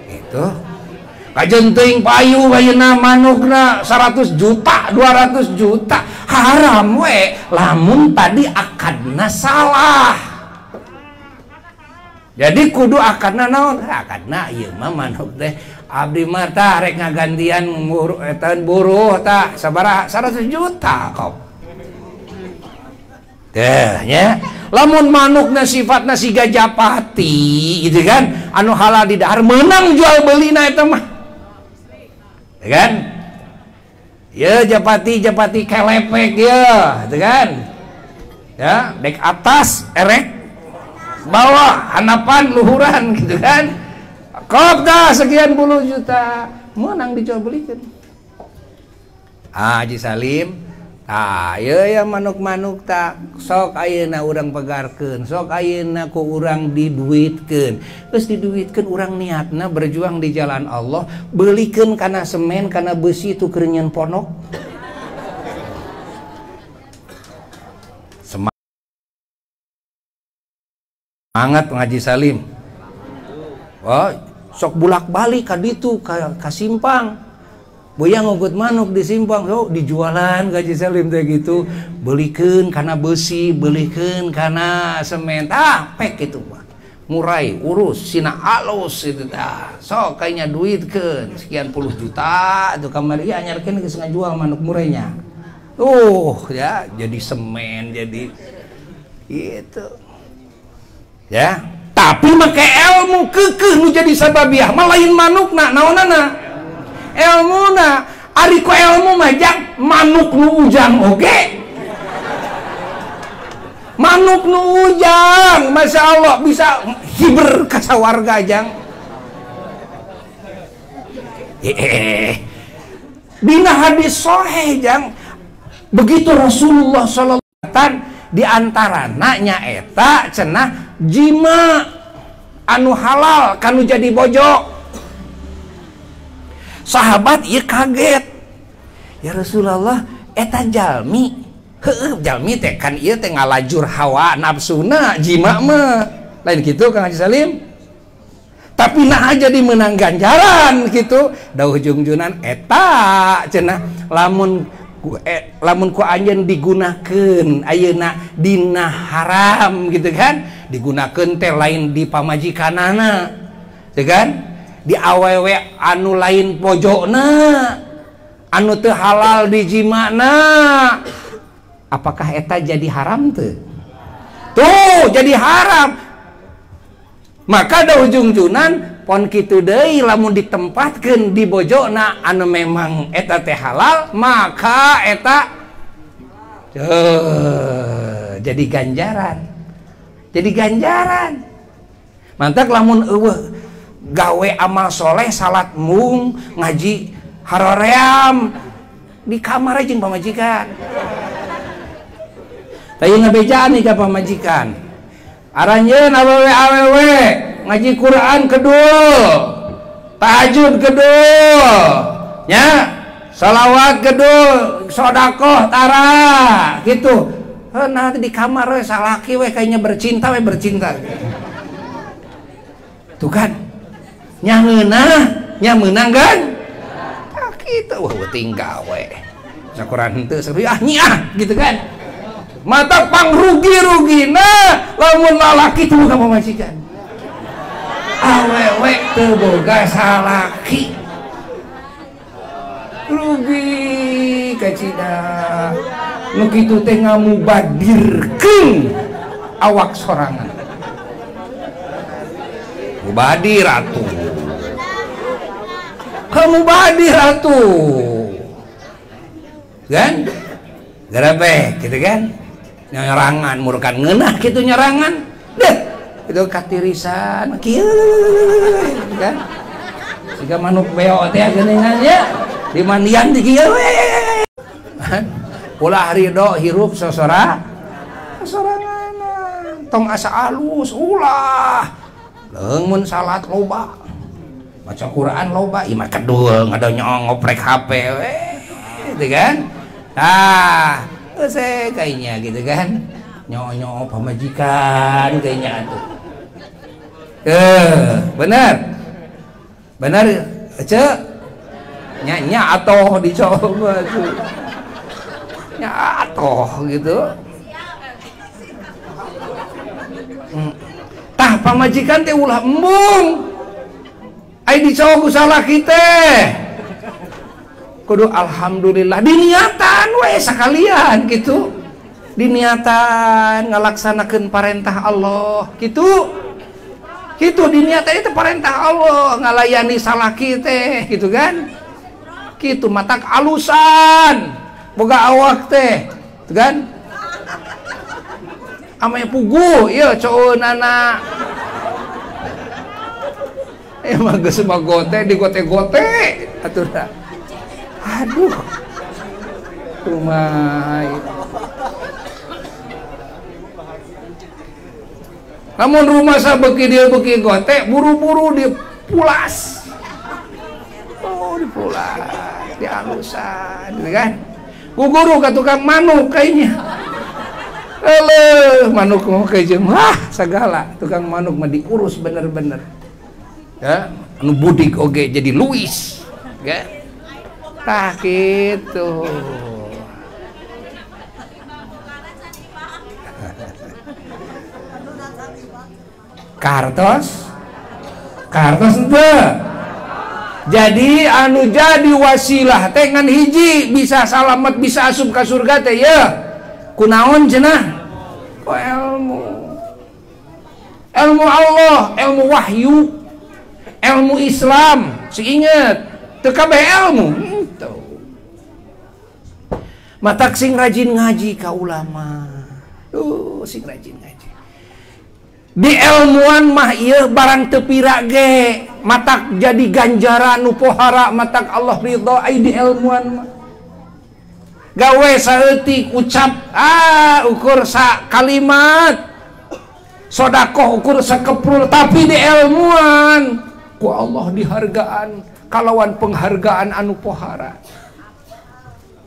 Speaker 1: Itu kajen teuing payu bayeuna manukna 100 juta 200 juta haram we lamun tadi akadna salah. Jadi kudu akadna naon? Akadna ieu mah manuk teh abdi mah tah rek ngagantian buruh tah sabaraha 100 juta kok. ya. Lamun manukna sifatna si gajapati gitu kan, anu halal di dahar menang jual belina eta mah, ya kan? Ya japati kelepek ya, gitu kan? Ya dek atas erek bawah hanapan luhuran gitu kan? Kop dah sekian puluh juta menang dijual belikan. Haji Salim, ya manuk-manuk tak sok ayeuna urang pegarkeun, sok ayeuna ku urang diduitkeun. Geus diduitkeun urang niatna berjuang di jalan Allah, beulikeun kana semen, kana besi tukeun nyeun ponok. Semangat Haji Salim. Oh, sok bulak-balik ka ditu ka simpang. Boyang ngugut manuk di simpang, so dijualan Haji Salim teh gitu, belikeun kana besi, belikeun kana semen, pek gitu Pak. Murai urus sina alus itu tah. Sok kayaknya duitkeun sekian puluh juta itu kamari anyarkeun geus ngajual manuk murainya. Ya, jadi semen, jadi gitu. Ya, tapi make ilmu keukeuh nu jadi sababiah mah lain manukna, naonana? Ilmuna, ari ku ilmu mah jang manuk nu ujang oge. Manuk nu ujang, Masya Allah bisa hiber ka sawarga jang. Dina hadis sahih jang, begitu Rasulullah sallallahu alaihi wasallam di antarana nyaeta cenah jima anu halal kanu jadi bojo. Sahabat ieu kaget. Ya Rasulullah, eta jalmi. Heueuh, jalmi teh kan ieu teh ngalajur hawa nafsuna jima mah. Lain kitu Kang Haji Salim. Tapi nah jadi menang ganjaran gitu. Da ujung-ujungan eta cenah lamun ku anjeun digunakeun ayeuna dina haram gitu kan. Digunakeun teh lain di pamajikanana. Teu kan? Di awewe anu lain pojokna, anu teu halal di jimana, apakah eta jadi haram teu? Tuh jadi haram. Maka da ujung-ujungan pon kitu deui lamun ditempatkeun di bojona anu memang eta teh halal, maka eta jadi ganjaran. Jadi ganjaran. Mantap lamun eueuh gawe amal soleh, salat mung, ngaji haroream di kamar aja pamajikan. Tapi ngabejaan nih ka pamajikan. Aranjeun awewe ngaji Quran kedul, tahajud kedul, nya salawat kedul, sodakoh tara gitu. Nah di kamar we salaki we kayaknya bercinta. Tuh kan. Nya menang kan? Kita wah tinggal we. Sakuran henteu seru gitu kan. Mata pang rugi-rugina lamun lalaki teu boga pamajikan. Awewe teu boga salaki. Rugi kacida. Nu kitu teh ngamubadirkeun awak sorangan. Mubadir atuh. Kamu badir atuh kan garape gitu kan nyerangan murukan ngeunah gitu nyerangan deh itu katirisan kieu kan siga manuk beo teh geuningannya di mandian di kieu ulah ridho hirup sosorangan tong asa alus ulah leung mun salat loba baca Quran loba imah kedul ngada nyong ngoprek HP gitu kan. Saya kayaknya gitu kan nyong pamajikan kayaknya tuh. Benar ce nya atoh dicoba tuh nya atoh gitu. Tah pamajikan teh ulah embung ai dicoba ku salah kita kudu alhamdulillah diniatan we sakalian gitu diniatan ngalaksanakeun parentah Allah gitu diniatan itu parentah Allah ngalayani salaki teh gitu kan gitu matak alusan boga awak teh gitu kan ame pugu ieu coeunana emang geus magote digote-gote atuh aduh rumah namun rumah sabeuki dia beuki gote buru-buru dipulas dipulas dialusan gitu kan guguru ka tukang manuk kayaknya manuk mau kayak wah segala tukang manuk mah diurus bener-bener ya anu budik oge jadi Luis ya tah gitu kartos ente jadi anu jadi wasilah teh ngan hiji bisa salamet bisa asup ka surga teh ya kunaon cenah ku ilmu Allah ilmu wahyu ilmu Islam seinget teu kabeh ilmu matak sing rajin ngaji ka ulama sing rajin ngaji di ilmuan mah ieu barang teu pira ge matak jadi ganjaran nu pohara matak Allah ridho ai di ilmuan mah gawe saeutik ucap ukur sa kalimat sodakoh ukur sakeprul tapi di ilmuan ku Allah dihargaan kalawan penghargaan anu pohara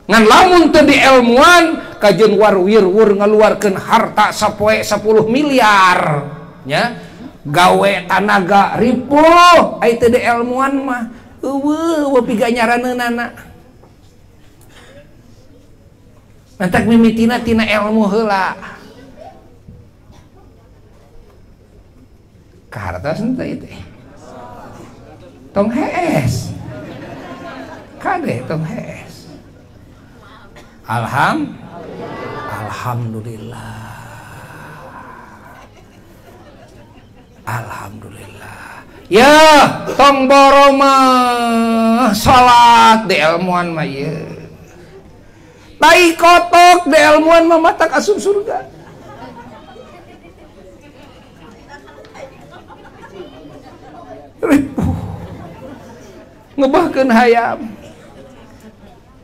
Speaker 1: ngan lamun teu di ilmuan kajeun warwir-wur ngaluarkeun harta sapoe 10 miliar nya gawe tanaga ripuh ai teu di ilmuan mah eueuh piga nyaraneunana mantak mimitina tina ilmu heula kartos henteu teh tong hees kade tong hees alhamdulillah ya tong boro mah salat di ilmuan mah ye tai kotok di ilmuan mah matak asup surga ripuh ngebahkeun hayam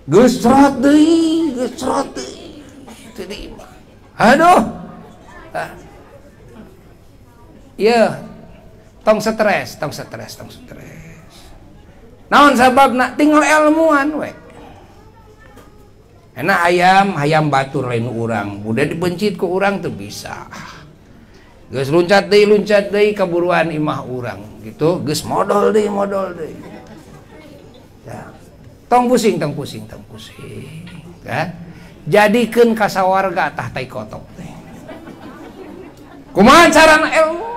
Speaker 1: geus cerot deui teu diimah aduh ya tong stres naon sababna tinggal ilmuan we enak hayam batur lain urang udah dibencit ke urang tuh bisa geus loncat deui kaburuan imah urang gitu geus modal deui ya tong pusing kan jadikeun kasawarga tah tai kotok teh kumaha carana ilmu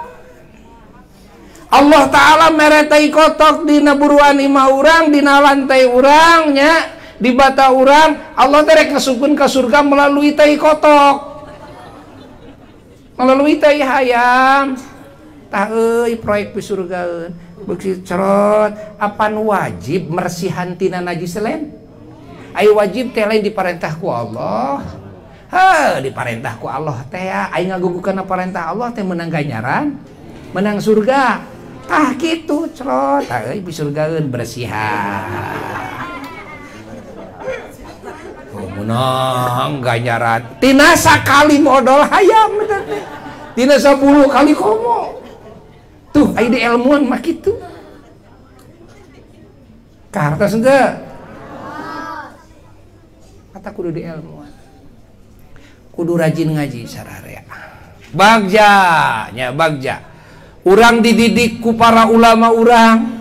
Speaker 1: Allah Ta'ala mere tai kotok dina buruan imah urang dina lantai urangnya di bata urang Allah terek ngasupkeun ka surga melalui tai kotok melalui tai hayam tah euy proyek pi surgaeun beuk cerot apan wajib mersihan tina najis lain ai wajib teh lain diparentah ku Allah diparentah ku Allah teh ai ngagugukeun parentah Allah teh menang ganjaran menang surga tah kitu cerot euy pi surgaeun bersihan menang ganjaran tina sakali modal hayam tina 10 kali komo tuh ai di ilmuan mah kitu kartos henteu kata kudu di ilmuan kudu rajin ngaji sararea bagja urang dididik ku para ulama urang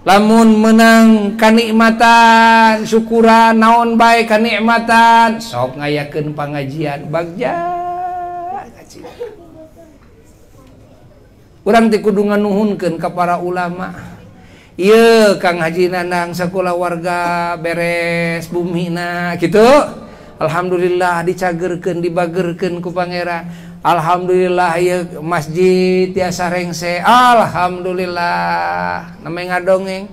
Speaker 1: lamun menang kanikmatan syukuran naon bae kanikmatan sok ngayakeun pangajian bagja ngaji urang teh kudu nganuhunkeun ka para ulama ieu Kang Haji Nanang sakulah warga beres bumina kitu Alhamdulillah dicagerkeun dibagerkeun ku pangeran. Alhamdulillah ya masjid tiasa rengse. Alhamdulillah namanya ngadongeng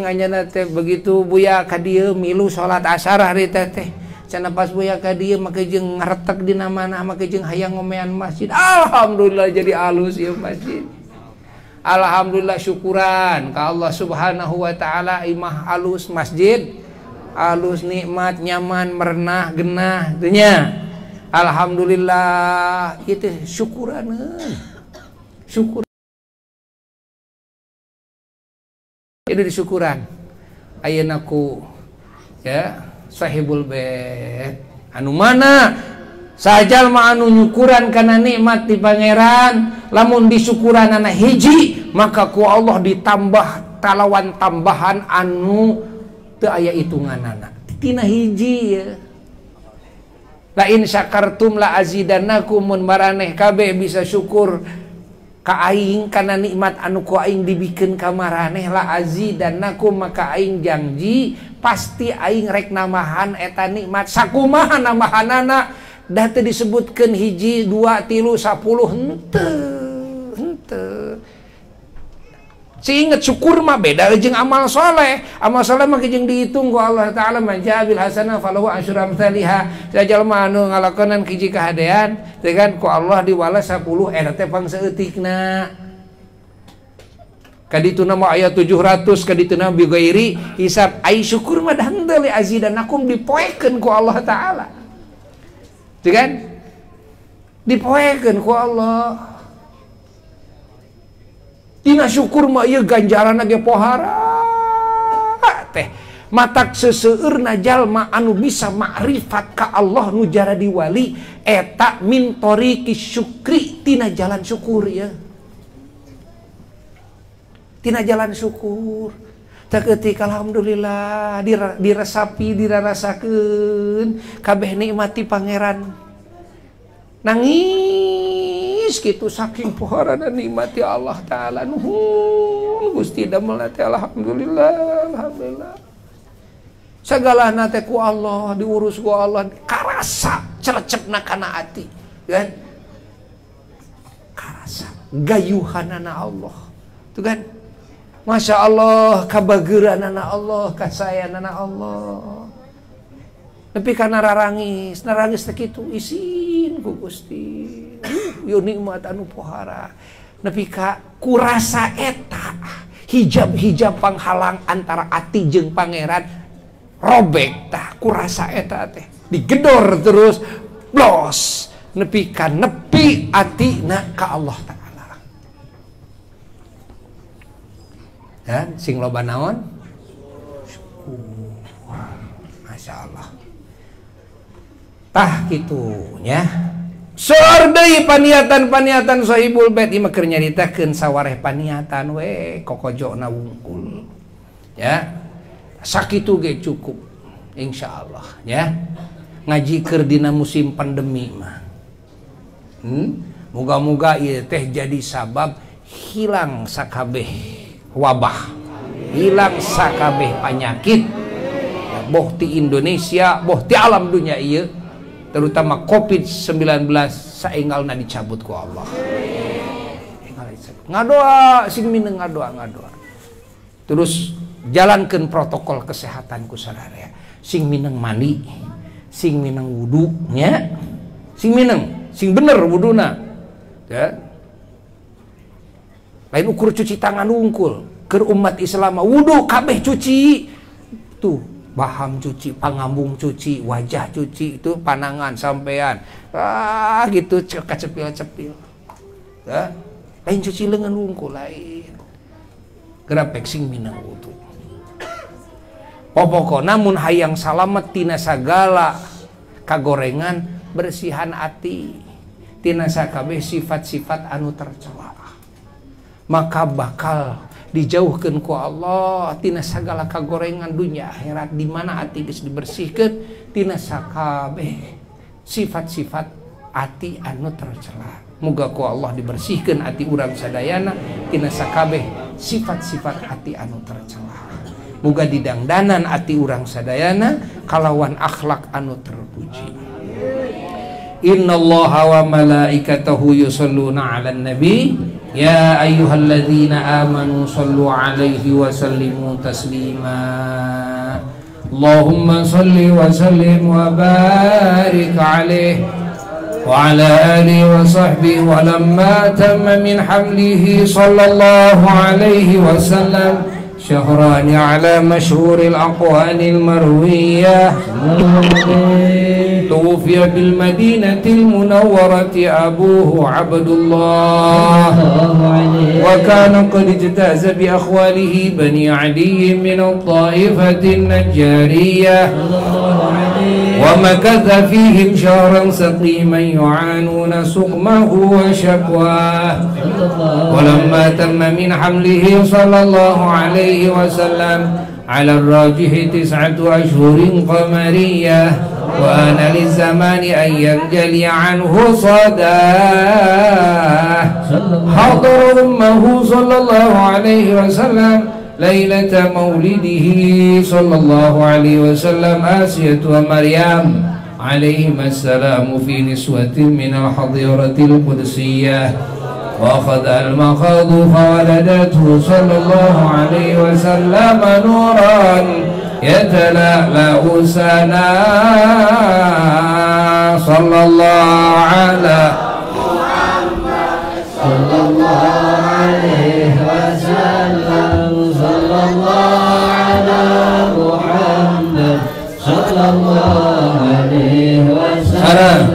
Speaker 1: anjeunna teh begitu buya ka dieu milu salat asar hari teh cenah pas buya ka dieu make jeung ngaretek dina manah make jeung hayang ngomean masjid. Alhamdulillah jadi alus ieu masjid. Alhamdulillah syukuran ka Allah Subhanahu wa taala imah alus masjid alus nikmat nyaman merenah genah teu nya. Alhamdulillah itu syukuraneun syukur itu disyukuran ayeuna ku ya sahibul bait anu mana sajal mah anu nyukuran kana nikmat di pangeran lamun disyukuranana hiji maka ku Allah ditambah talawan tambahan anu teu aya hitunganana tina hiji ya. La in syakartum la azidannakum mun maraneh kabeh bisa syukur ka aing kana nikmat anu ku aing dibikeun ka maraneh la azidannakum maka aing janji pasti aing rek namahan eta nikmat sakumaha namahanana dah teu disebutkeun hiji 2 3 10 henteu Ingat syukur mah beda jeung amal soleh. Amal soleh mah jeung dihitung ku Allah Ta'ala manjabil hasanah falahu asyru amsalihha. Sajal mah anu ngalakonan hiji kahadean teh kan ku Allah diwales 10 eta teh pangseutikna. Kadituna mah aya 700 kadituna bi ghairi hisab. Ai syukur mah dah henteu li azidanakum dipoekeun ku Allah Ta'ala. Teh kan? Dipoekeun ku Allah. Tina syukur mah ieu ganjaranna ge pohara teh matak seseueurna jalma anu bisa makrifat ka Allah nu jara diwali eta min tariqi syukri tina jalan syukur ya tina jalan syukur teh ketika alhamdulillah diresapi dirarasakeun kabeh nikmati pangeran nangis gitu saking poharana nikmati Allah Ta'ala nuhun Gusti damel teh alhamdulillah sagalana teh ku Allah diurus ku Allah karasa celecekna kana ati kan karasa gayuhanana Allah tuh kan Masya Allah kabageuranana Allah kasayanana Allah tapi karena narangis teh kitu isin ku Gusti yo nikmat anu pohara nepi ka kurasa eta hijab panghalang antara ati jeung pangeran robek tah kurasa eta teh digedor terus blos nepi ka nepi atina ka Allah Ta'ala dan sing loba naon syukur Masya Allah tah kitunya soar deui paniatan-paniatan sahibul bait ieu mah keur nyaritakeun sawareh paniatan we kokojona wungkul ya sakitu ge cukup insyaallah ya ngaji keur dina musim pandemi mah muga-muga ieu teh jadi sabab hilang sakabeh wabah hilang sakabeh penyakit ya, boh ti Indonesia boh ti alam dunia ieu terutama COVID-19 saenggalna dicabut ku Allah. Ngadoa sing mineng ngadoa. Terus jalankeun protokol kesehatan ku sadaya. Sing mineng mandi, sing mineng wudu nya. Sing mineng, sing bener wuduna. Ya. Lain ukur cuci tangan unggul. Keur umat Islam wudu kabeh cuci. Tuh baham cuci, pangambung cuci, wajah cuci, itu panangan sampean gitu kacepil-cepil ya. Lain cuci lengan wungkul lain gerapek sing minang wudu pokokna namun hayang salamet tina sagala kagorengan bersihan ati tina sakabeh sifat-sifat anu tercela maka bakal dijauhkeun ku Allah tina sagala kagorengan dunia akhirat di mana ati geus dibersihkeun tina sakabeh sifat-sifat ati anu tercela. Muga ku Allah dibersihkeun ati urang sadayana tina sakabeh sifat-sifat ati anu tercela. muga didangdanan ati urang sadayana kalawan akhlak anu terpuji. Innallaha wa malaikatahu yusholluna 'alan nabi ya ayyuhalladzina amanu shallu 'alaihi wa sallimu taslima. Allahumma shalli wa sallim wa barik 'alaihi wa ala alihi wa sahbihi wa lamma tamma min hamlihi sallallahu alaihi wasallam syahrani ala masyhuril aqwanil marwiyah tuwfiya bil madinatil munawwarati abuhu Abdullah wa kana qad ijtaza bi akhwalihi bani Adi min at-ta'ifatin najjariyah wa makatha fihim shahran saqiman yu'anuna suqmahu wa shakwah wa lamma tamma min hamlihi sallallahu alaihi wasallam ala ar-rajih 9 ashhurin qamariyah wa ana lizamani an yanjali anhu sadah hadar ummuhu sallallahu alaihi wasallam lailata maulidihi sallallahu alaihi wasallam Asiyah wa Maryam alaihim assalamu fi niswatin min al-hadiratil qudsiyah wa akhadha al-makhadu fawaladathu sallallahu alaihi wasallam nuran yatala'la'u sana sallallahu ala Muhammad sallallahu alaihi wasallam sallallahu ala Muhammad sallallahu alaihi wasallam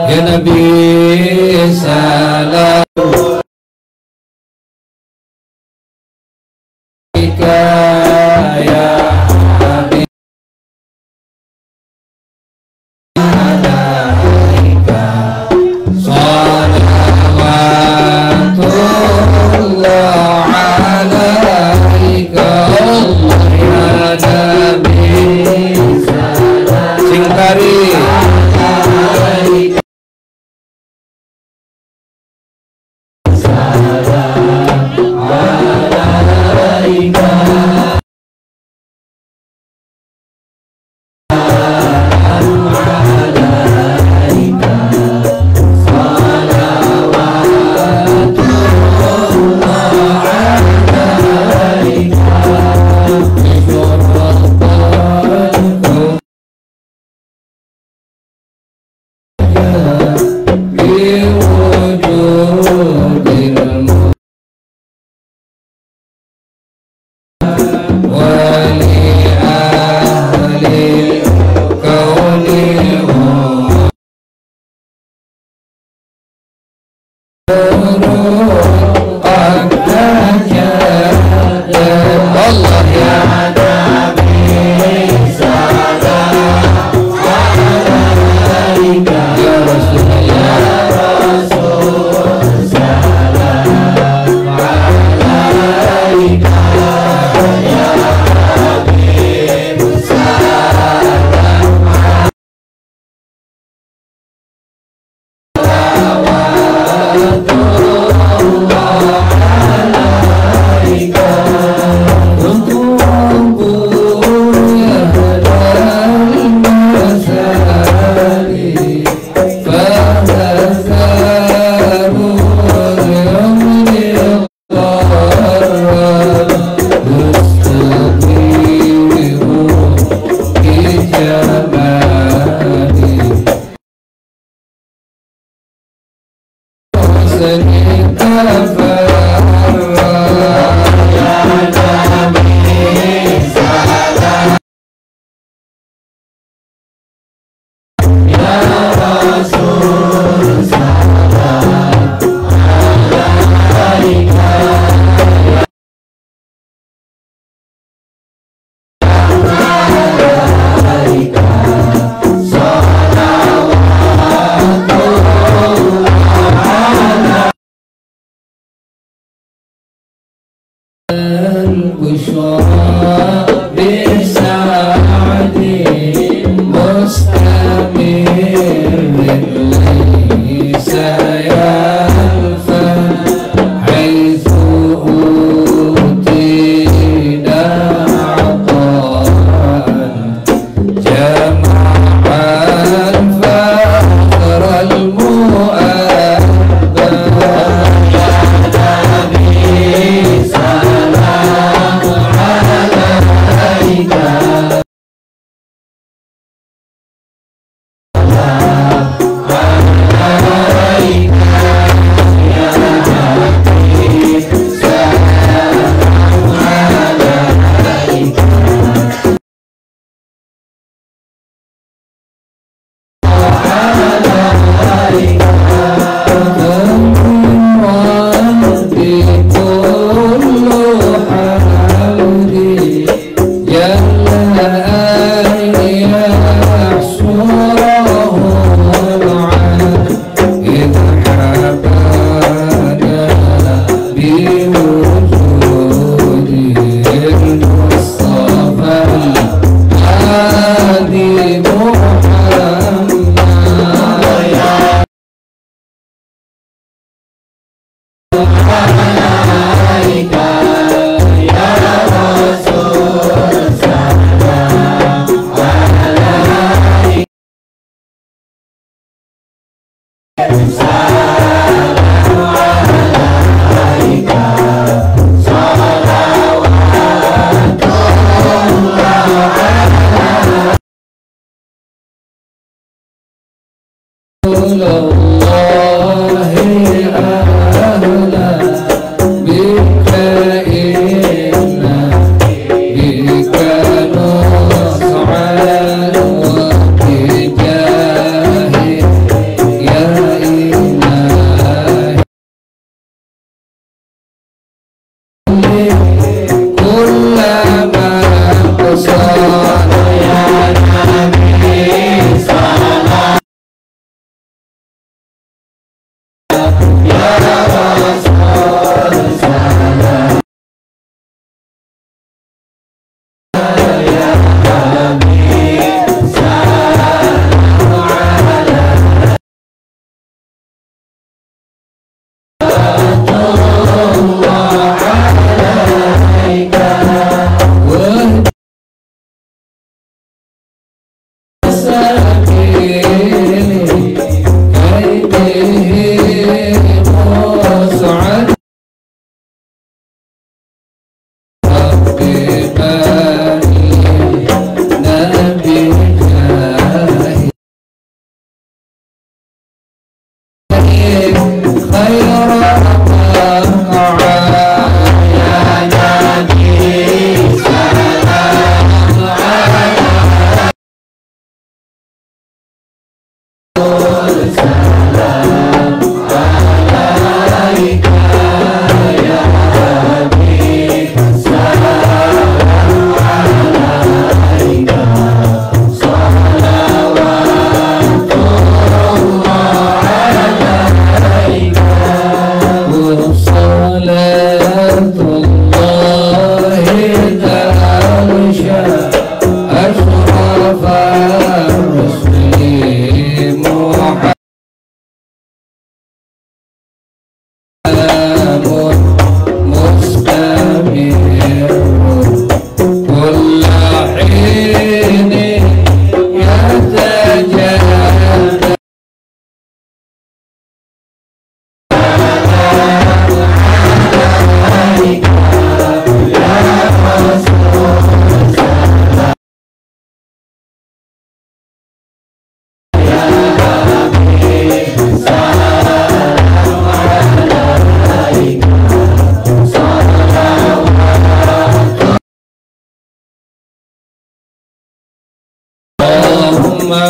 Speaker 1: ya Nabi salam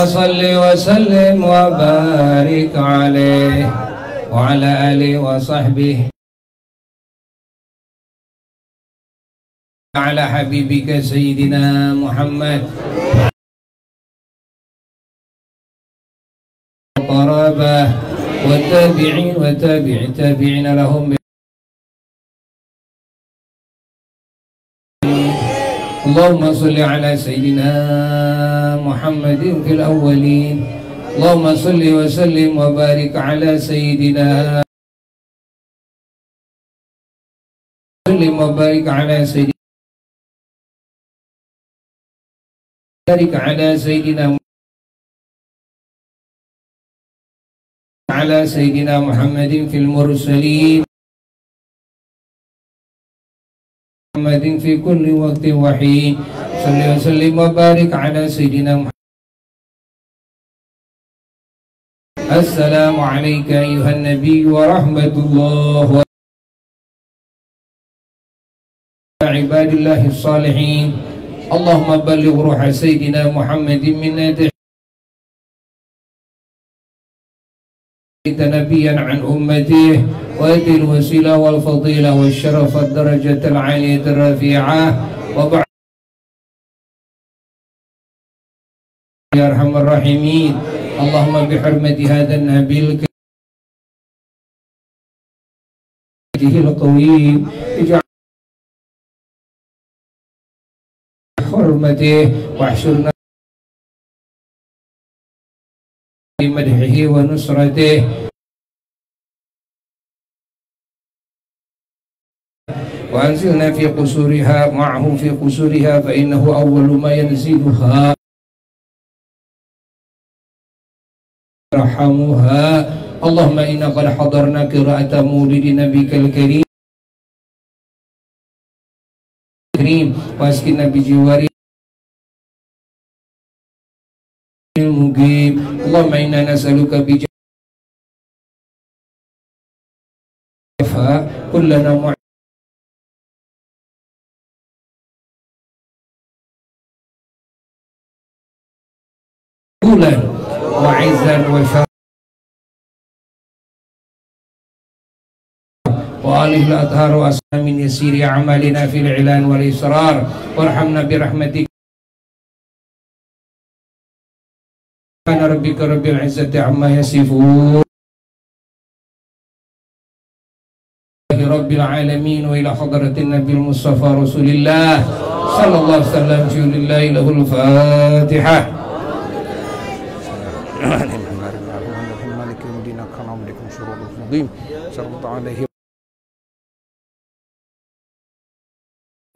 Speaker 1: صل وسلم وبارك عليه وعلى آله وصحبه على حبيبك سيدنا محمد قرابة والتابعين وتابعين لهم. اللهم صل على سيدنا محمد في الأولين. اللهم صل وسلم وبارك على سيدنا وبارك على سيدنا على سيدنا محمد في المرسلين محمد في كل وقت وحين. صل وسلم وبارك على سيدنا محمد. السلام عليك أيها النبي ورحمة الله وعباد الله الصالحين. اللهم بلغ روح سيدنا محمد منا نبيا عن أمته وأدي الوسيلة والفضيلة والشرف الدرجة العالية الرفيعة. وبعد يا أرحم الراحمين. اللهم بحرمة هذا النبي القويم اجعل حرمته واحشرنا بمدحه ونصرته وأنزلنا في قصورها معه في قصورها فإنه أول ما ينزلها رحمها. اللهم إنا قد حضرنا قراءة مولد نبيك الكريم واسكننا بجواره المقيم. اللهم إنا نسألك بجوارها كلنا معقولا وعزا وشرفا وآله الأطهار وأصحاب من يسير أعمالنا في الإعلان والإصرار وارحمنا برحمتك. سبحان ربك رب العزة عما يصفون رب العالمين وإلى حضرة النبي المصطفى رسول الله صلى الله عليه وسلم جل الله له الفاتحة.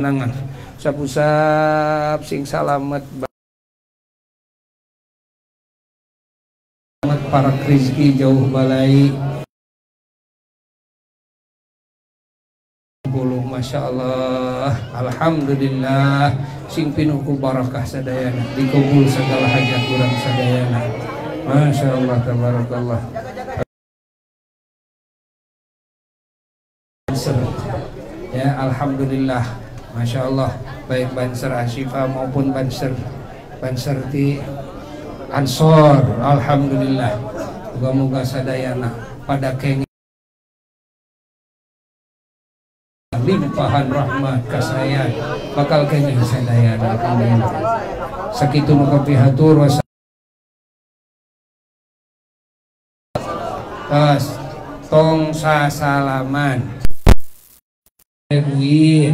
Speaker 1: Nangan sapusap sing salamet banget para rezeki jauh balai buluh Masya Allah. Alhamdulillah sing pinuh ku barakah sadayana dikabul segala hajat urang sadayana. Masya Allah tabarakallah. Ya alhamdulillah. Masya Allah, baik Banser Asyifa maupun Banser di Ansor, alhamdulillah. Moga-moga sadayana pada kenging limpahan rahmat kasayang bakal kenging sadayana alhamdulillah. Sakitu nu kapihatur wa tong sasalaman. Duit